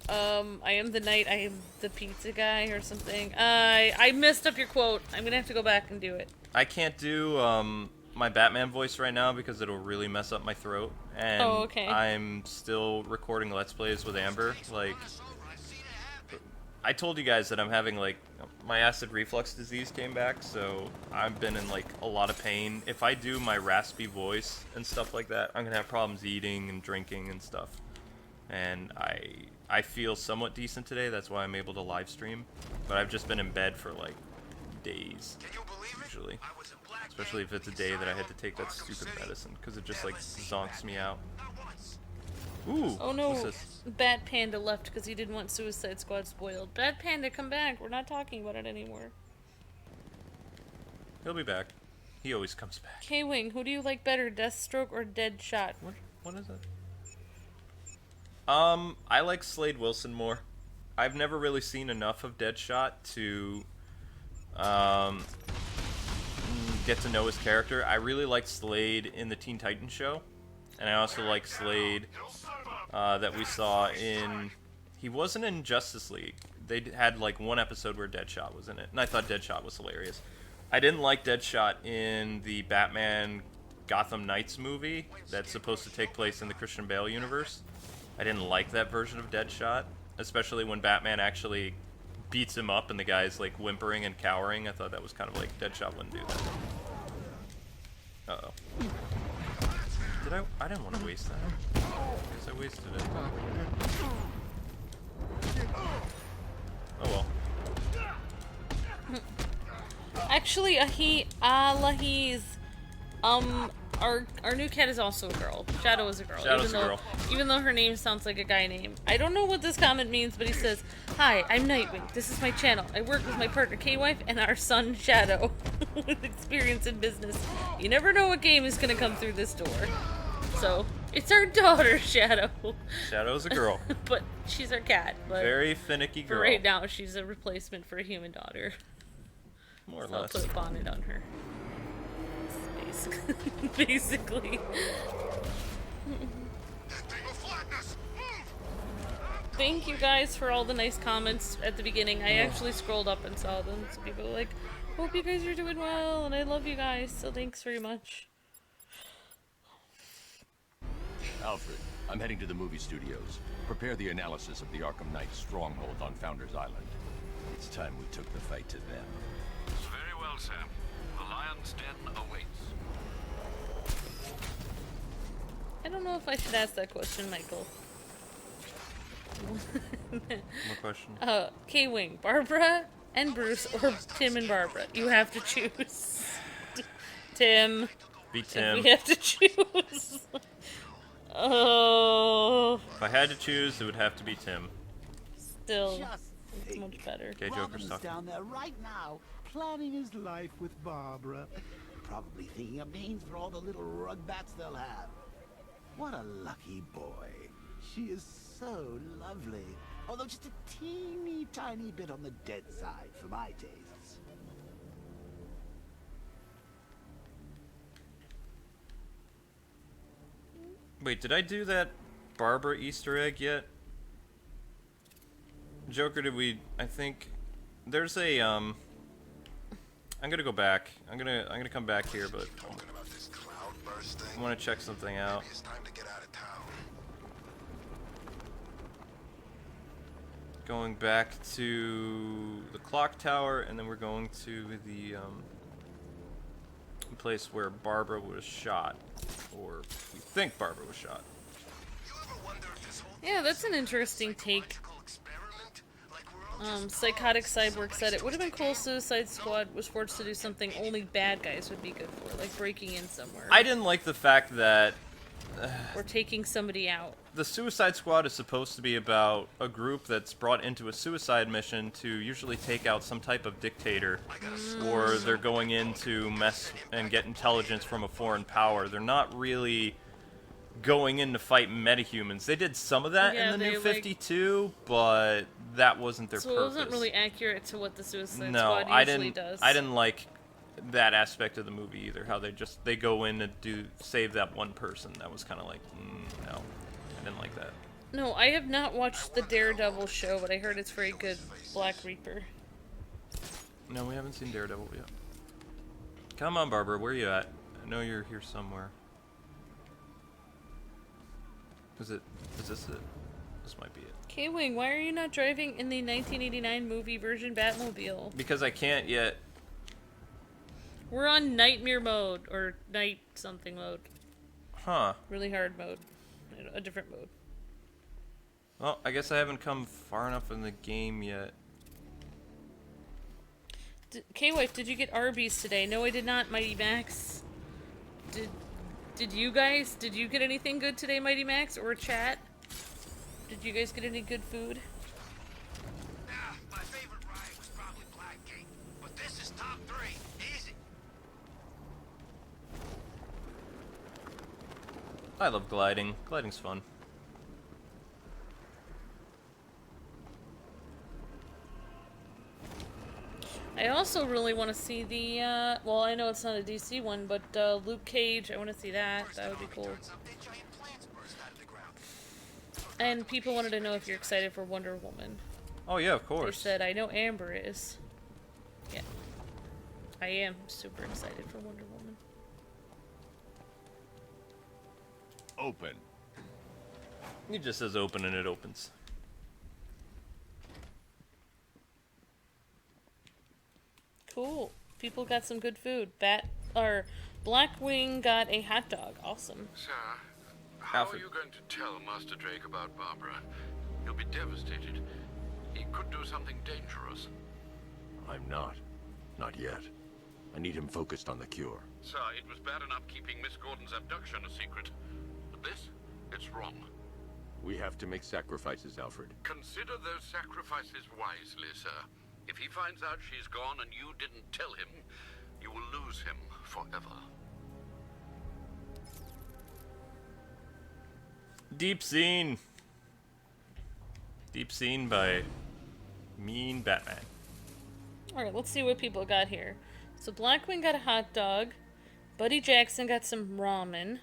I am the knight, I am the pizza guy, or something. I messed up your quote. I'm gonna have to go back and do it. I can't do, my Batman voice right now because it'll really mess up my throat. And okay. I'm still recording Let's Plays with Amber. Like, I told you guys that I'm having, like, my acid reflux disease came back, so I've been in, like, a lot of pain. If I do my raspy voice and stuff like that, I'm gonna have problems eating and drinking and stuff. And I feel somewhat decent today. That's why I'm able to live stream. But I've just been in bed for like days, usually. Especially if it's a day that I had to take that stupid medicine, because it just like zonks me out. Ooh, Oh no, what's this? Bat Panda left because he didn't want Suicide Squad spoiled. Bat Panda, come back. We're not talking about it anymore. He'll be back. He always comes back. K-Wing, who do you like better, Deathstroke or Deadshot? What is it? I like Slade Wilson more. I've never really seen enough of Deadshot to get to know his character. I really like Slade in the Teen Titans show, and I also like Slade that we saw in... He wasn't in Justice League. They had like one episode where Deadshot was in it, and I thought Deadshot was hilarious. I didn't like Deadshot in the Batman Gotham Knights movie that's supposed to take place in the Christian Bale universe. I didn't like that version of Deadshot, especially when Batman actually beats him up and the guy's like whimpering and cowering. I thought that was kind of like Deadshot wouldn't do that. Uh-oh. I didn't want to waste that. I guess I wasted it. Oh well. Actually, Lahi's, our new cat is also a girl. Shadow is a girl. Shadow's a girl. Even though her name sounds like a guy name. I don't know what this comment means, but he says, "Hi, I'm Nightwing. This is my channel. I work with my partner K-Wife and our son Shadow with experience in business. You never know what game is gonna come through this door." So, it's our daughter, Shadow. Shadow's a girl. But she's our cat. But Very finicky for girl. right now, she's a replacement for a human daughter. More or So I'll less. put a bonnet on her. Basically. Thank you guys for all the nice comments at the beginning. I actually scrolled up and saw them. So people were like, hope you guys are doing well, and I love you guys, so thanks very much. Alfred, I'm heading to the movie studios. Prepare the analysis of the Arkham Knight stronghold on Founders Island. It's time we took the fight to them. Very well, Sam. The Lion's Den awaits. I don't know if I should ask that question, Michael. What question? K-Wing, Barbara and Bruce, or Tim and Barbara? You have to choose. Tim. Be Tim. We have to choose. Oh. If I had to choose, it would have to be Tim. Still, it's much better. Okay, Joker's Robin's talking. down there right now, planning his life with Barbara. Probably thinking of names for all the little rugbats they'll have. What a lucky boy. She is so lovely. Although just a teeny tiny bit on the dead side for my tastes. Wait, did I do that Barbara Easter egg yet? Joker, did we... I think... There's a, I'm gonna go back. I'm gonna come back here, but... I want to check something out. Going back to the clock tower, and then we're going to the, place where Barbara was shot. Or we think Barbara was shot. Yeah, that's an interesting take. Psychotic Cyborg said it would have been cool if Suicide Squad was forced to do something only bad guys would be good for, like breaking in somewhere. I didn't like the fact that or taking somebody out. the Suicide Squad is supposed to be about a group that's brought into a suicide mission to usually take out some type of dictator, or they're going in to mess and get intelligence from a foreign power. They're not really going in to fight metahumans. They did some of that Yeah, in the they, New like- 52, but that wasn't their So it purpose. wasn't really accurate to what the Suicide No, Squad I usually didn't. does. I didn't like that aspect of the movie either. How they go in to save that one person. That was kind of like, no, I didn't like that. No, I have not watched the Daredevil show, but I heard it's very good. Black Reaper. No, we haven't seen Daredevil yet. Come on, Barbara, where you at? I know you're here somewhere. Is this it? This might be it. K-Wing, why are you not driving in the 1989 movie version Batmobile? Because I can't yet. We're on Nightmare mode, or night something mode. Huh. Really hard mode. A different mode. Well, I guess I haven't come far enough in the game yet. K-Wife, did you get Arby's today? No, I did not, Mighty Max. Did you guys? Did you get anything good today, Mighty Max, or chat? Did you guys get any good food? Nah, my favorite ride was probably Blackgate, but this is top 3. Easy. I love gliding. Gliding's fun. I also really want to see the, well, I know it's not a DC one, but Luke Cage, I want to see that. That would be cool. And people wanted to know if you're excited for Wonder Woman. Oh yeah, of They course. said, I know Amber is. Yeah. I am super excited for Wonder Woman. Open. He just says open and it opens. Cool. People got some good food. Blackwing got a hot dog. Awesome. Sir, how Alfred. are you going to tell Master Drake about Barbara? He'll be devastated. He could do something dangerous. I'm not. Not yet. I need him focused on the cure. Sir, it was bad enough keeping Miss Gordon's abduction a secret. But this? It's wrong. We have to make sacrifices, Alfred. Consider those sacrifices wisely, sir. If he finds out she's gone and you didn't tell him, you will lose him forever. Deep scene. Deep scene by Mean Batman. Alright, let's see what people got here. So Blackwing got a hot dog. Buddy Jackson got some ramen.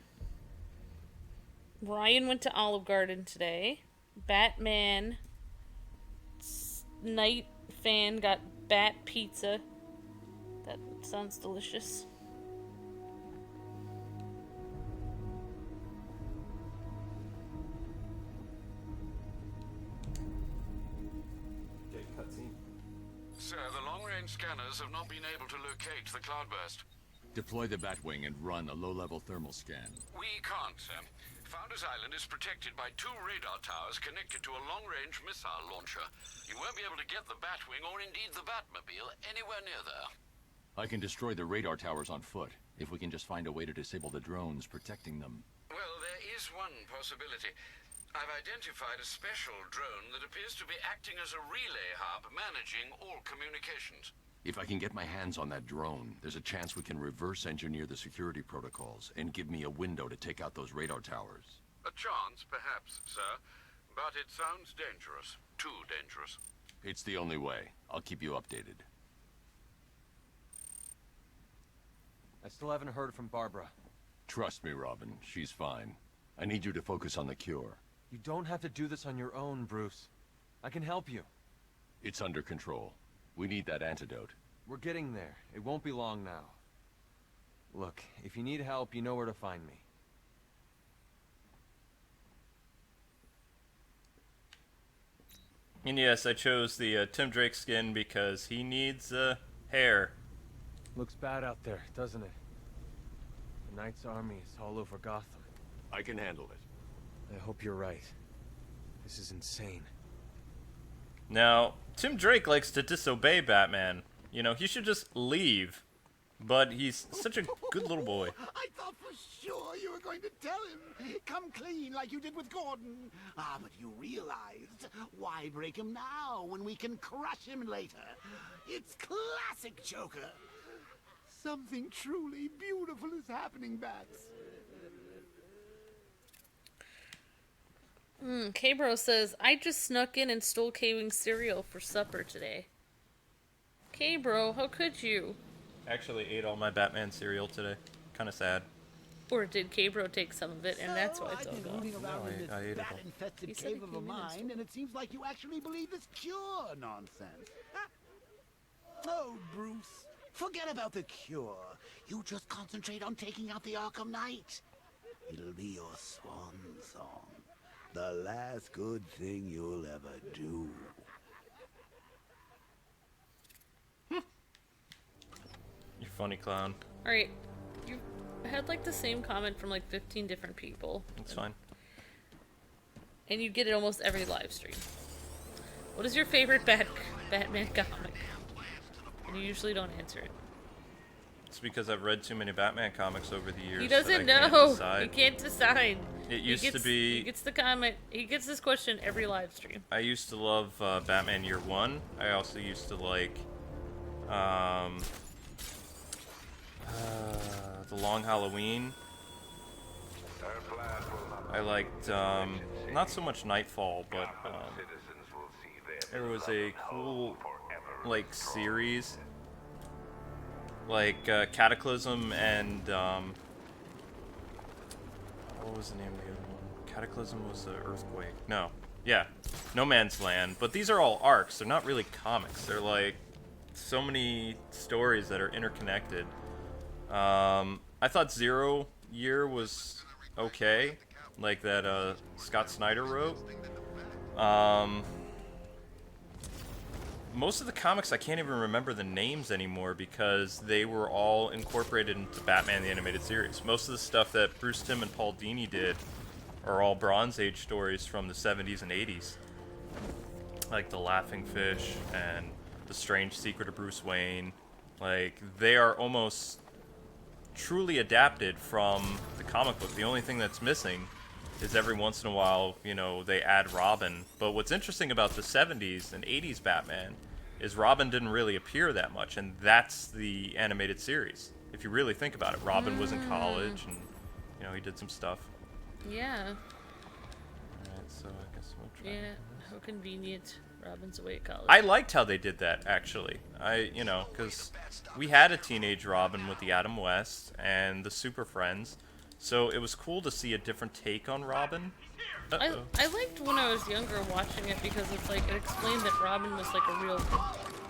Ryan went to Olive Garden today. Batman Night Fan got bat pizza. That sounds delicious. Okay, cutscene. Sir, the long-range scanners have not been able to locate the cloudburst. Deploy the Batwing and run a low-level thermal scan. We can't, sir. Founders Island is protected by 2 radar towers connected to a long-range missile launcher. You won't be able to get the Batwing or indeed the Batmobile anywhere near there. I can destroy the radar towers on foot, if we can just find a way to disable the drones protecting them. Well, there is one possibility. I've identified a special drone that appears to be acting as a relay hub managing all communications. If I can get my hands on that drone, there's a chance we can reverse engineer the security protocols and give me a window to take out those radar towers. A chance, perhaps, sir. But it sounds dangerous. Too dangerous. It's the only way. I'll keep you updated. I still haven't heard from Barbara. Trust me, Robin. She's fine. I need you to focus on the cure. You don't have to do this on your own, Bruce. I can help you. It's under control. We need that antidote. We're getting there. It won't be long now. Look, if you need help, you know where to find me. And yes, I chose the Tim Drake skin because he needs hair. Looks bad out there, doesn't it? The Knight's army is all over Gotham. I can handle it. I hope you're right. This is insane. Now, Tim Drake likes to disobey Batman. You know, he should just leave. But he's such a good little boy. I thought for sure you were going to tell him. Come clean like you did with Gordon. Ah, but you realized. Why break him now when we can crush him later? It's classic Joker. Something truly beautiful is happening, Bats. K-Bro says, I just snuck in and stole K-Wing's cereal for supper today. K-Bro, how could you? Actually ate all my Batman cereal today. Kind of sad. Or did K-Bro take some of it, and that's why it's all I've been gone? rooting around No, in this I ate it all. bat-infested You said cave it of a came in and mind, and it seems like you actually believe this cure nonsense. Oh, Bruce, forget about the cure. You just concentrate on taking out the Arkham Knight. It'll be your swan song. The last good thing you'll ever do. You funny clown. Alright, you had like the same comment from like 15 different people. It's fine. and you get it almost every live stream. What is your favorite Batman comic? And you usually don't answer it. It's because I've read too many Batman comics over the years. He that doesn't I can't know. decide. He can't decide. It used to be. He gets the comment. He gets this question every live stream. I used to love Batman Year One. I also used to like The Long Halloween. I liked not so much Nightfall, but there was a cool like series like Cataclysm and what was the name of the other one? Cataclysm was the Earthquake. No. Yeah. No Man's Land. But these are all arcs. They're not really comics. They're like so many stories that are interconnected. I thought Zero Year was okay. Like that Scott Snyder wrote. Most of the comics I can't even remember the names anymore because they were all incorporated into Batman the Animated Series. Most of the stuff that Bruce Timm and Paul Dini did are all Bronze Age stories from the 70s and 80s. Like The Laughing Fish and The Strange Secret of Bruce Wayne. Like, they are almost truly adapted from the comic book. The only thing that's missing is every once in a while, you know, they add Robin. But what's interesting about the 70s and 80s Batman is Robin didn't really appear that much, and that's the animated series. If you really think about it, Robin was in college, and, you know, he did some stuff. Yeah. Alright, so I guess we'll try. Yeah. How convenient. Robin's away at college. I liked how they did that, actually. You know, because we had a teenage Robin with the Adam West and the Super Friends, so it was cool to see a different take on Robin. I liked when I was younger watching it because it's like it explained that Robin was like a real.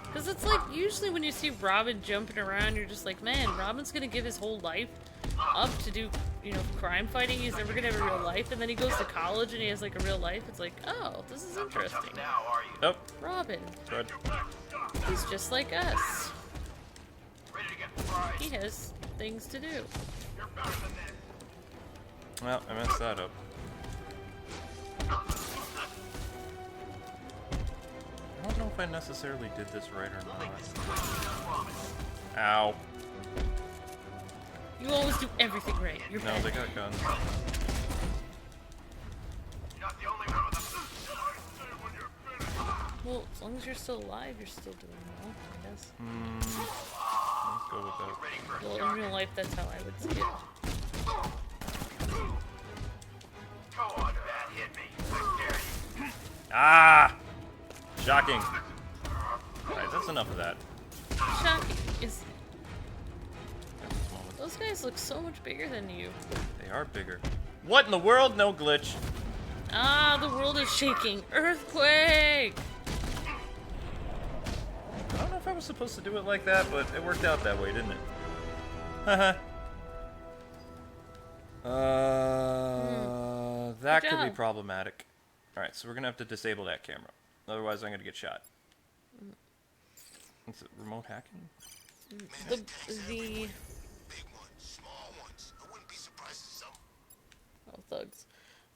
Because it's like usually when you see Robin jumping around, you're just like, man, Robin's gonna give his whole life up to do, you know, crime fighting. He's never gonna have a real life, and then he goes to college and he has like a real life. It's like, oh, this is interesting. Oh, Robin. good. He's just like us. He has things to do. Well, I messed that up. I don't know if I necessarily did this right or not. Ow. You always do everything right. You're No, bad. they got guns. Well, as long as you're still alive, you're still doing well, I guess. Let's go with that. Well, in real life, that's how I would see it. Ah! Shocking. Alright, that's enough of that. Shocking is. Those guys look so much bigger than you. They are bigger. What in the world? No glitch. Ah, the world is shaking. Earthquake! I don't know if I was supposed to do it like that, but it worked out that way, didn't it? Haha. That Good could be job. problematic. Alright, so we're gonna have to disable that camera. Otherwise, I'm gonna get shot. Is it remote hacking? The oh, thugs.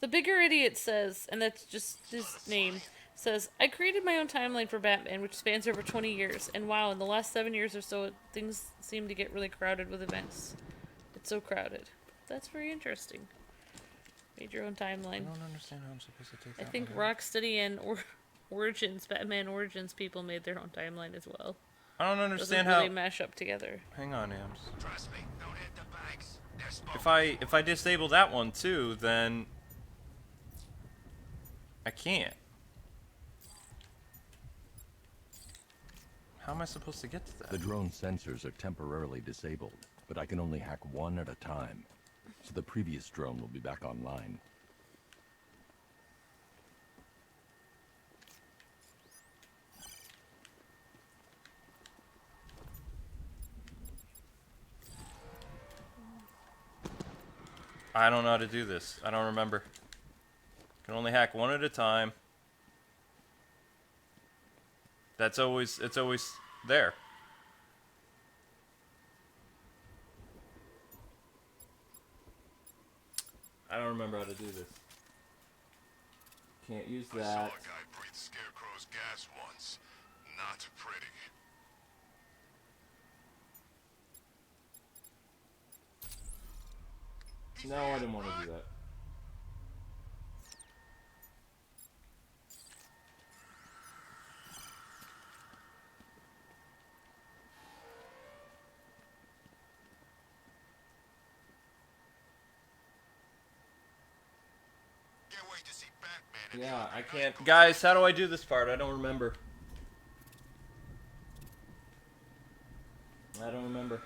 The bigger idiot says, and that's just his name, says, I created my own timeline for Batman, which spans over 20 years, and wow, in the last 7 years or so, things seem to get really crowded with events. It's so crowded. That's very interesting. Made your own timeline. I don't understand how I'm supposed to take I that think one out. Rocksteady and Origins, Batman Origins people made their own timeline as well. I don't Doesn't understand really how... mash up together. Hang on, Ams. Trust me, don't hit the banks. They're small. If I disable that one too, then I can't. How am I supposed to get to that? The drone sensors are temporarily disabled, but I can only hack one at a time. So the previous drone will be back online. I don't know how to do this. I don't remember. Can only hack one at a time. It's always there. I don't remember how to do this. can't use I saw that. a guy breathe Scarecrow's gas once. Not pretty. No, I didn't want to do that. Can't wait to see Batman. Yeah, I can't. Guys, how do I do this part? I don't remember. I don't remember.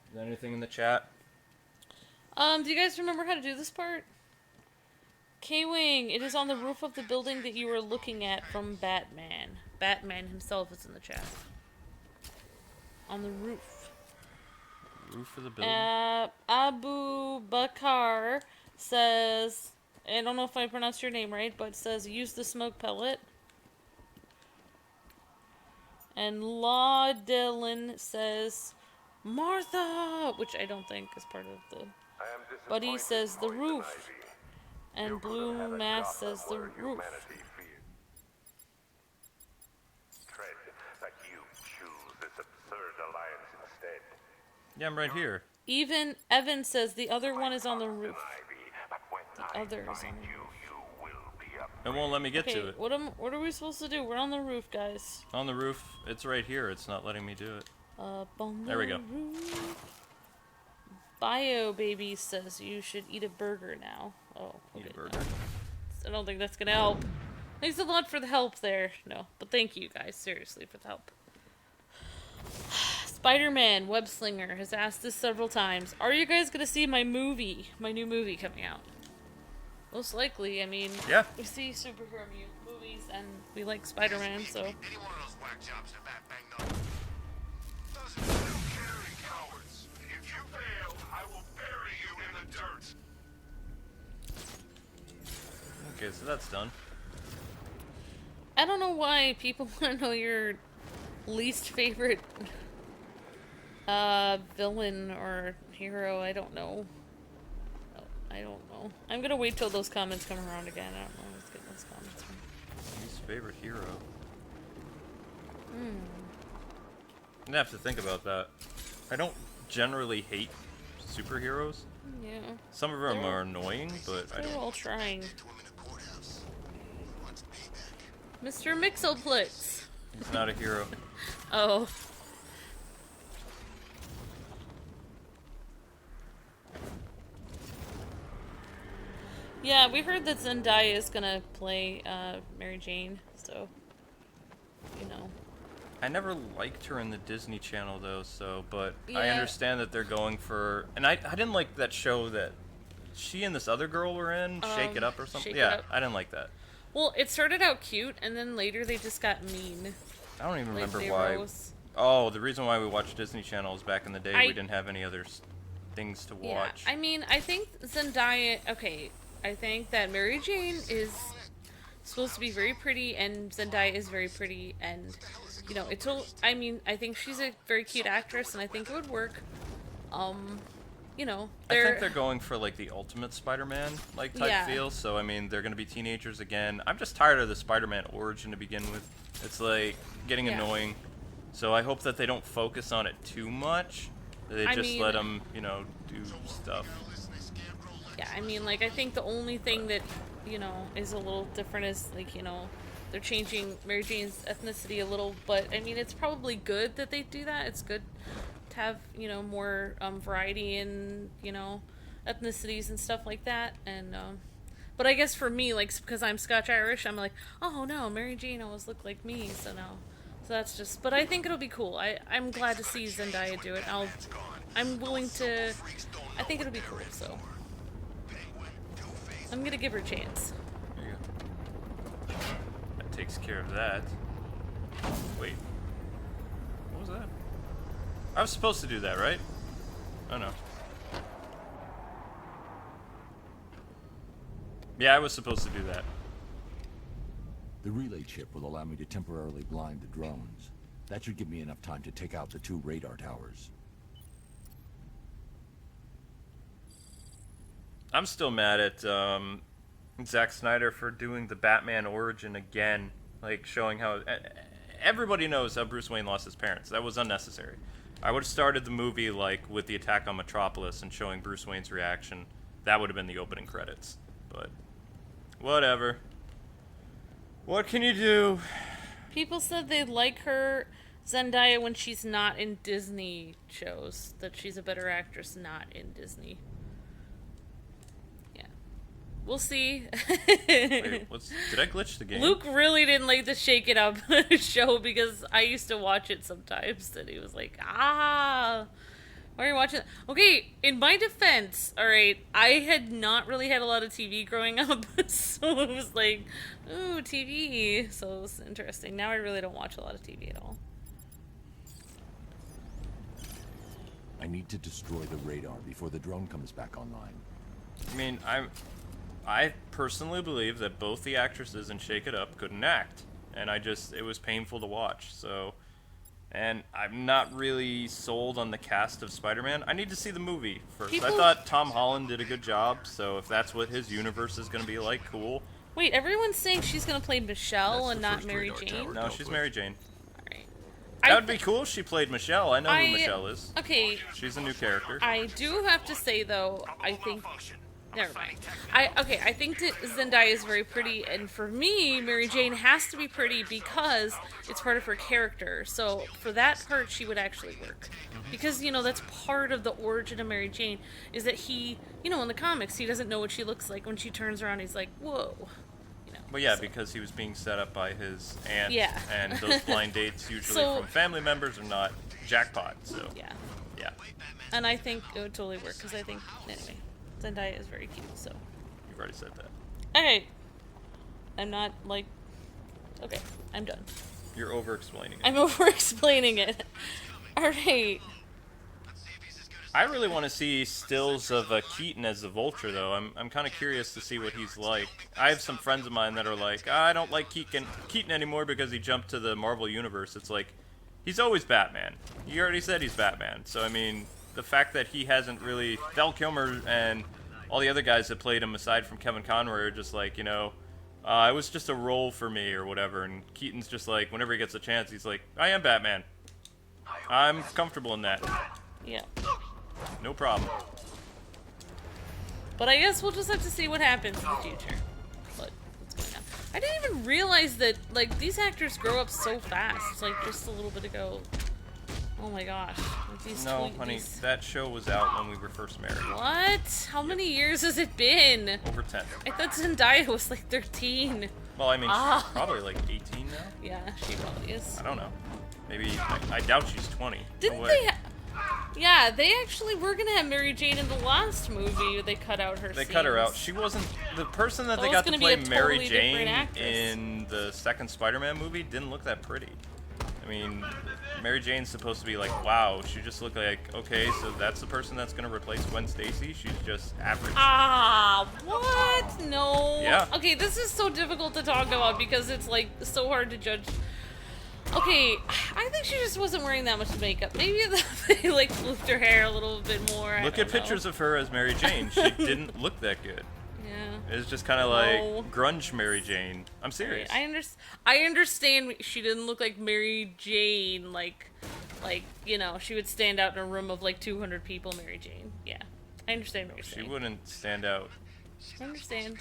Is there anything in the chat? Do you guys remember how to do this part? K-Wing, it is on the roof of the building that you were looking at from Batman. Batman himself is in the chat. On the roof. Roof of the building? Abu Bakar says, I don't know if I pronounced your name right, but says use the smoke pellet. And Law Dillon says Martha, which I don't think is part of the... Buddy says the roof. And Blue Mass says the roof. Yeah, I'm right here. Even Evan says the other one is on the roof. The other is on the roof. It won't let me get Okay, to it. what are we supposed to do? We're on the roof, guys. On the roof, it's right here. It's not letting me do it. Up on the There we go. roof. Bio Baby says you should eat a burger now. Oh, Eat a okay. burger. I don't think that's gonna help. Thanks a lot for the help there. No, but thank you guys, seriously, for the help. Spider-Man Webslinger has asked this several times. Are you guys gonna see my movie? My new movie coming out? Most likely, I mean, Yeah. we see superhero movies and we like Spider-Man, so... Any one of those whack jobs that Batman knows. Those are little caring cowards. If you fail, I will bury you in the dirt. Okay, so that's done. I don't know why people want to know your least favorite villain or hero. I don't know. I don't know. I'm gonna wait till those comments come around again. I don't know who's getting those comments from. Least favorite hero. I'm gonna have to think about that. I don't generally hate superheroes. Yeah. Some of them They're- are annoying, but I They're don't. all trying. To him in the courthouse. Wants payback. Mr. Mixoplex. He's not a hero. Oh. Yeah, we heard that Zendaya is gonna play Mary Jane, so you know. I never liked her in the Disney Channel though, so but I Yeah. understand that they're going for, and I didn't like that show that she and this other girl were in, Shake It Up or something. Shake It Yeah, Up. I didn't like that. Well, it started out cute, and then later they just got mean. I don't even Like, remember they why. rose. Oh, the reason why we watched Disney Channel is back in the day I- we didn't have any other things to watch. Yeah, I mean, I think Zendaya. Okay, I think that Mary Jane is supposed to be very pretty, and Zendaya is very pretty, and you know, I mean, I think she's a very cute actress, and I think it would work. You know, I think they're going for like the ultimate Spider-Man like type Yeah. feel. So I mean, they're going to be teenagers again. I'm just tired of the Spider-Man origin to begin with. It's like getting Yeah. annoying. So I hope that they don't focus on it too much. That they I just mean- let them, you know, do stuff. Yeah, I mean, like, I think the only thing that, you know, is a little different is, like, you know, they're changing Mary Jane's ethnicity a little, but, I mean, it's probably good that they do that. It's good to have, you know, more variety in, you know, ethnicities and stuff like that, and, but I guess for me, like, because I'm Scotch-Irish, I'm like, oh, no, Mary Jane always looked like me, so no. So that's just, but I think it'll be cool. I'm glad to see Zendaya do it. I'm willing to, I think it'll be cool, so. I'm gonna give her a chance. There you go. That takes care of that. Wait. What was that? I was supposed to do that, right? Oh no. Yeah, I was supposed to do that. The relay chip will allow me to temporarily blind the drones. That should give me enough time to take out the 2 radar towers. There you go. That takes care of that. Wait. What was that? I was supposed to do that, right? Oh no. Yeah, I was supposed to do that. The relay chip will allow me to temporarily blind the drones. That should give me enough time to take out the 2 radar towers. 2 radar towers. I'm still mad at Zack Snyder for doing the Batman origin again, like showing how everybody knows how Bruce Wayne lost his parents. That was unnecessary. I would have started the movie like with the attack on Metropolis and showing Bruce Wayne's reaction. That would have been the opening credits. But whatever. What can you do? People said they like her Zendaya when she's not in Disney shows. That she's a better actress not in Disney. Yeah. We'll see. Wait, did I glitch the game? Luke really didn't like the Shake It Up show because I used to watch it sometimes and he was like, why are you watching that? Okay, in my defense, alright, I had not really had a lot of TV growing up, so it was like, ooh, TV. So it was interesting. Now I really don't watch a lot of TV at all. I need to destroy the radar before the drone comes back online. I mean, I personally believe that both the actresses in Shake It Up couldn't act, and it was painful to watch. So, and I'm not really sold on the cast of Spider-Man. I need to see the movie first. I thought Tom Holland did a good job, so if that's what his universe is going to be like, cool. Wait, everyone's saying she's gonna play Michelle and not Mary Jane? No, she's Mary Jane. Alright. That would be cool if she played Michelle. I know who Michelle is. Okay. She's a new character. I do have to say, though, I think... Never mind. I think that Zendaya is very pretty, and for me, Mary Jane has to be pretty because it's part of her character. So for that part, she would actually work. Because, that's part of the origin of Mary Jane, is that he, in the comics, he doesn't know what she looks like. When she turns around, he's like, whoa. Well, yeah, because he was being set up by his aunt, Yeah. and those blind dates usually from family members are not jackpot, so... Yeah. And I think it would totally work, because I think, anyway, Zendaya is very cute, so... You've already said that. Okay. I'm not, okay, I'm done. You're over-explaining it. I'm over-explaining it. Alright. I really want to see stills of Keaton as the Vulture, though. I'm kind of curious to see what he's like. I have some friends of mine that are like, I don't like Keaton anymore because he jumped to the Marvel Universe. It's like, he's always Batman. You already said he's Batman. So, I mean, the fact that he hasn't really... Val Kilmer and all the other guys that played him, aside from Kevin Conroy, are just like, it was just a role for me or whatever. And Keaton's just like, whenever he gets a chance, he's like, I am Batman. I'm comfortable in that. Yeah. No problem. But I guess we'll just have to see what happens in the future. What's going on? I didn't even realize that, these actors grow up so fast. Just a little bit ago. Oh my gosh. No, honey, that show was out when we were first married. What? How many years has it been? Over 10. I thought Zendaya was 13. Well, I mean, she's probably 18 now. Yeah, she probably is. I don't know. Maybe, I doubt she's 20. Didn't they... Yeah, they actually were gonna have Mary Jane in the last movie. They cut out her They scenes. cut her out. She wasn't... The person that they got to play Mary Jane in the second Spider-Man movie didn't look that pretty. I mean, Mary Jane's supposed to be like, wow, she just looked like, okay, so that's the person that's gonna replace Gwen Stacy? She's just average. What? No. Yeah. Okay, this is so difficult to talk about because it's, so hard to judge. Okay, I think she just wasn't wearing that much makeup. Maybe they, flipped her hair a little bit more. Look at pictures of her as Mary Jane. She didn't look that good. Yeah. It was just kind of like grunge Mary Jane. I'm serious. I understand she didn't look like Mary Jane, she would stand out in a room of 200 people, Mary Jane. Yeah. I understand what you're saying. She wouldn't stand out. I understand.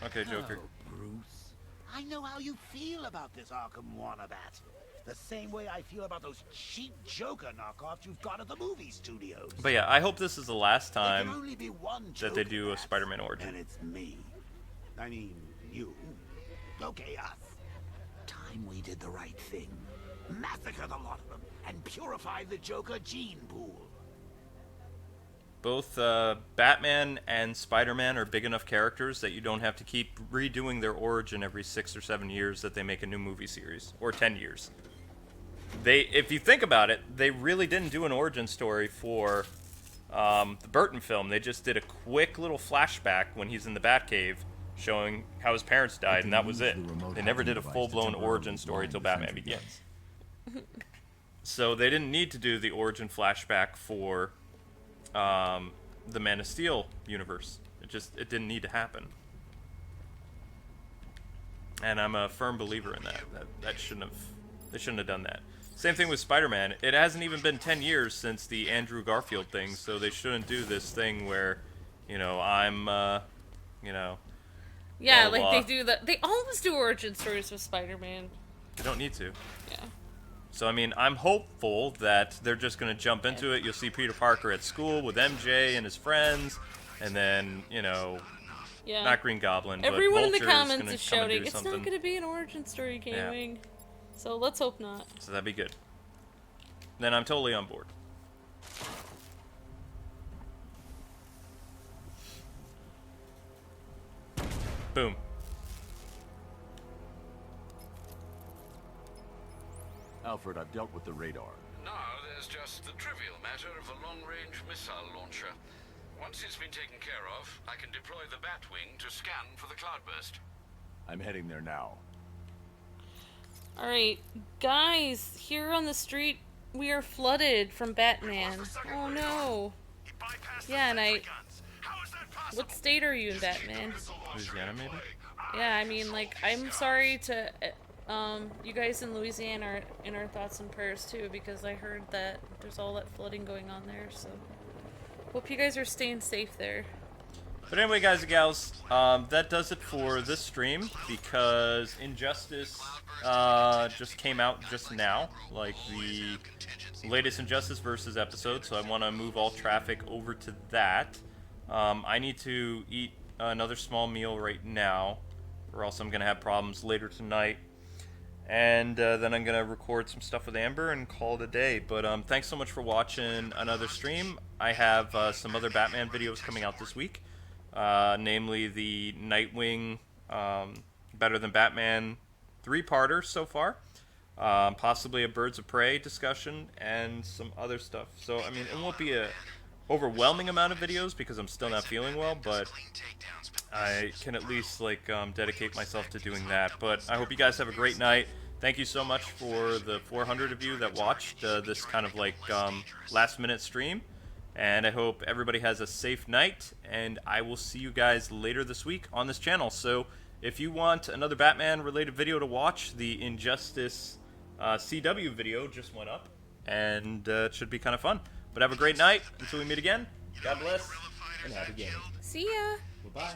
Okay, Joker. Bruce, I know how you feel about this Arkham Wannabat. The same way I feel about those cheap Joker knockoffs you've got at the movie studios. But yeah, I hope this is the last There can time only be one that they Joker do a bat, Spider-Man origin. And it's me. I mean, you. Okay, us. Time we did the right thing. Massacre the lot of them and purify the Joker gene pool. Both Batman and Spider-Man are big enough characters that you don't have to keep redoing their origin every 6 or 7 years that they make a new movie series, or 10 years. If you think about it, they really didn't do an origin story for the Burton film. They just did a quick little flashback when he's in the Batcave showing how his parents died, and that was it. They never did a full-blown origin story till Batman Begins. So they didn't need to do the origin flashback for the Man of Steel universe. It didn't need to happen. And I'm a firm believer in that. They shouldn't have done that. Same thing with Spider-Man. It hasn't even been 10 years since the Andrew Garfield thing, so they shouldn't do this thing where, you know, I'm, you know... Yeah, blah, blah, like blah. they do that. They always do origin stories with Spider-Man. They don't need to. Yeah. So, I mean, I'm hopeful that they're just going to jump into it. You'll see Peter Parker at school with MJ and his friends, and then, you know... Yeah. Not Green Goblin, Everyone in the but Vulture's comments gonna is come and do shouting, it's something. not going to be an origin story, K-Wing. So let's hope not. So that'd be good. Then I'm totally on board. Boom. Alfred, I've dealt with the radar. Now there's just the trivial matter of a long-range missile launcher. Once it's been taken care of, I can deploy the Batwing to scan for the cloudburst. I'm heading there now. Alright, guys, here on the street, we are flooded from Batman. Oh no. Yeah, and what state are you in, Batman? Louisiana, maybe? Yeah, I mean, like, I'm sorry to, you guys in Louisiana are in our thoughts and prayers too, because I heard that there's all that flooding going on there, so hope you guys are staying safe there. But anyway, guys and gals, that does it for this stream, because Injustice just came out just now, like the latest Injustice Versus episode, so I want to move all traffic over to that. I need to eat another small meal right now, or else I'm going to have problems later tonight. And then I'm going to record some stuff with Amber and call it a day. But thanks so much for watching another stream. I have some other Batman videos coming out this week. Namely the Nightwing Better Than Batman 3-parter so far. Possibly a Birds of Prey discussion and some other stuff. So, I mean, it won't be a overwhelming amount of videos because I'm still not feeling well, but I can at least like dedicate myself to doing that. But I hope you guys have a great night. Thank you so much for the 400 of you that watched this kind of like last minute stream. And I hope everybody has a safe night, and I will see you guys later this week on this channel. So if you want another Batman related video to watch, the Injustice CW video just went up, and it should be kind of fun. But have a great night until we meet again. God bless, and happy gaming. See ya! Bye-bye.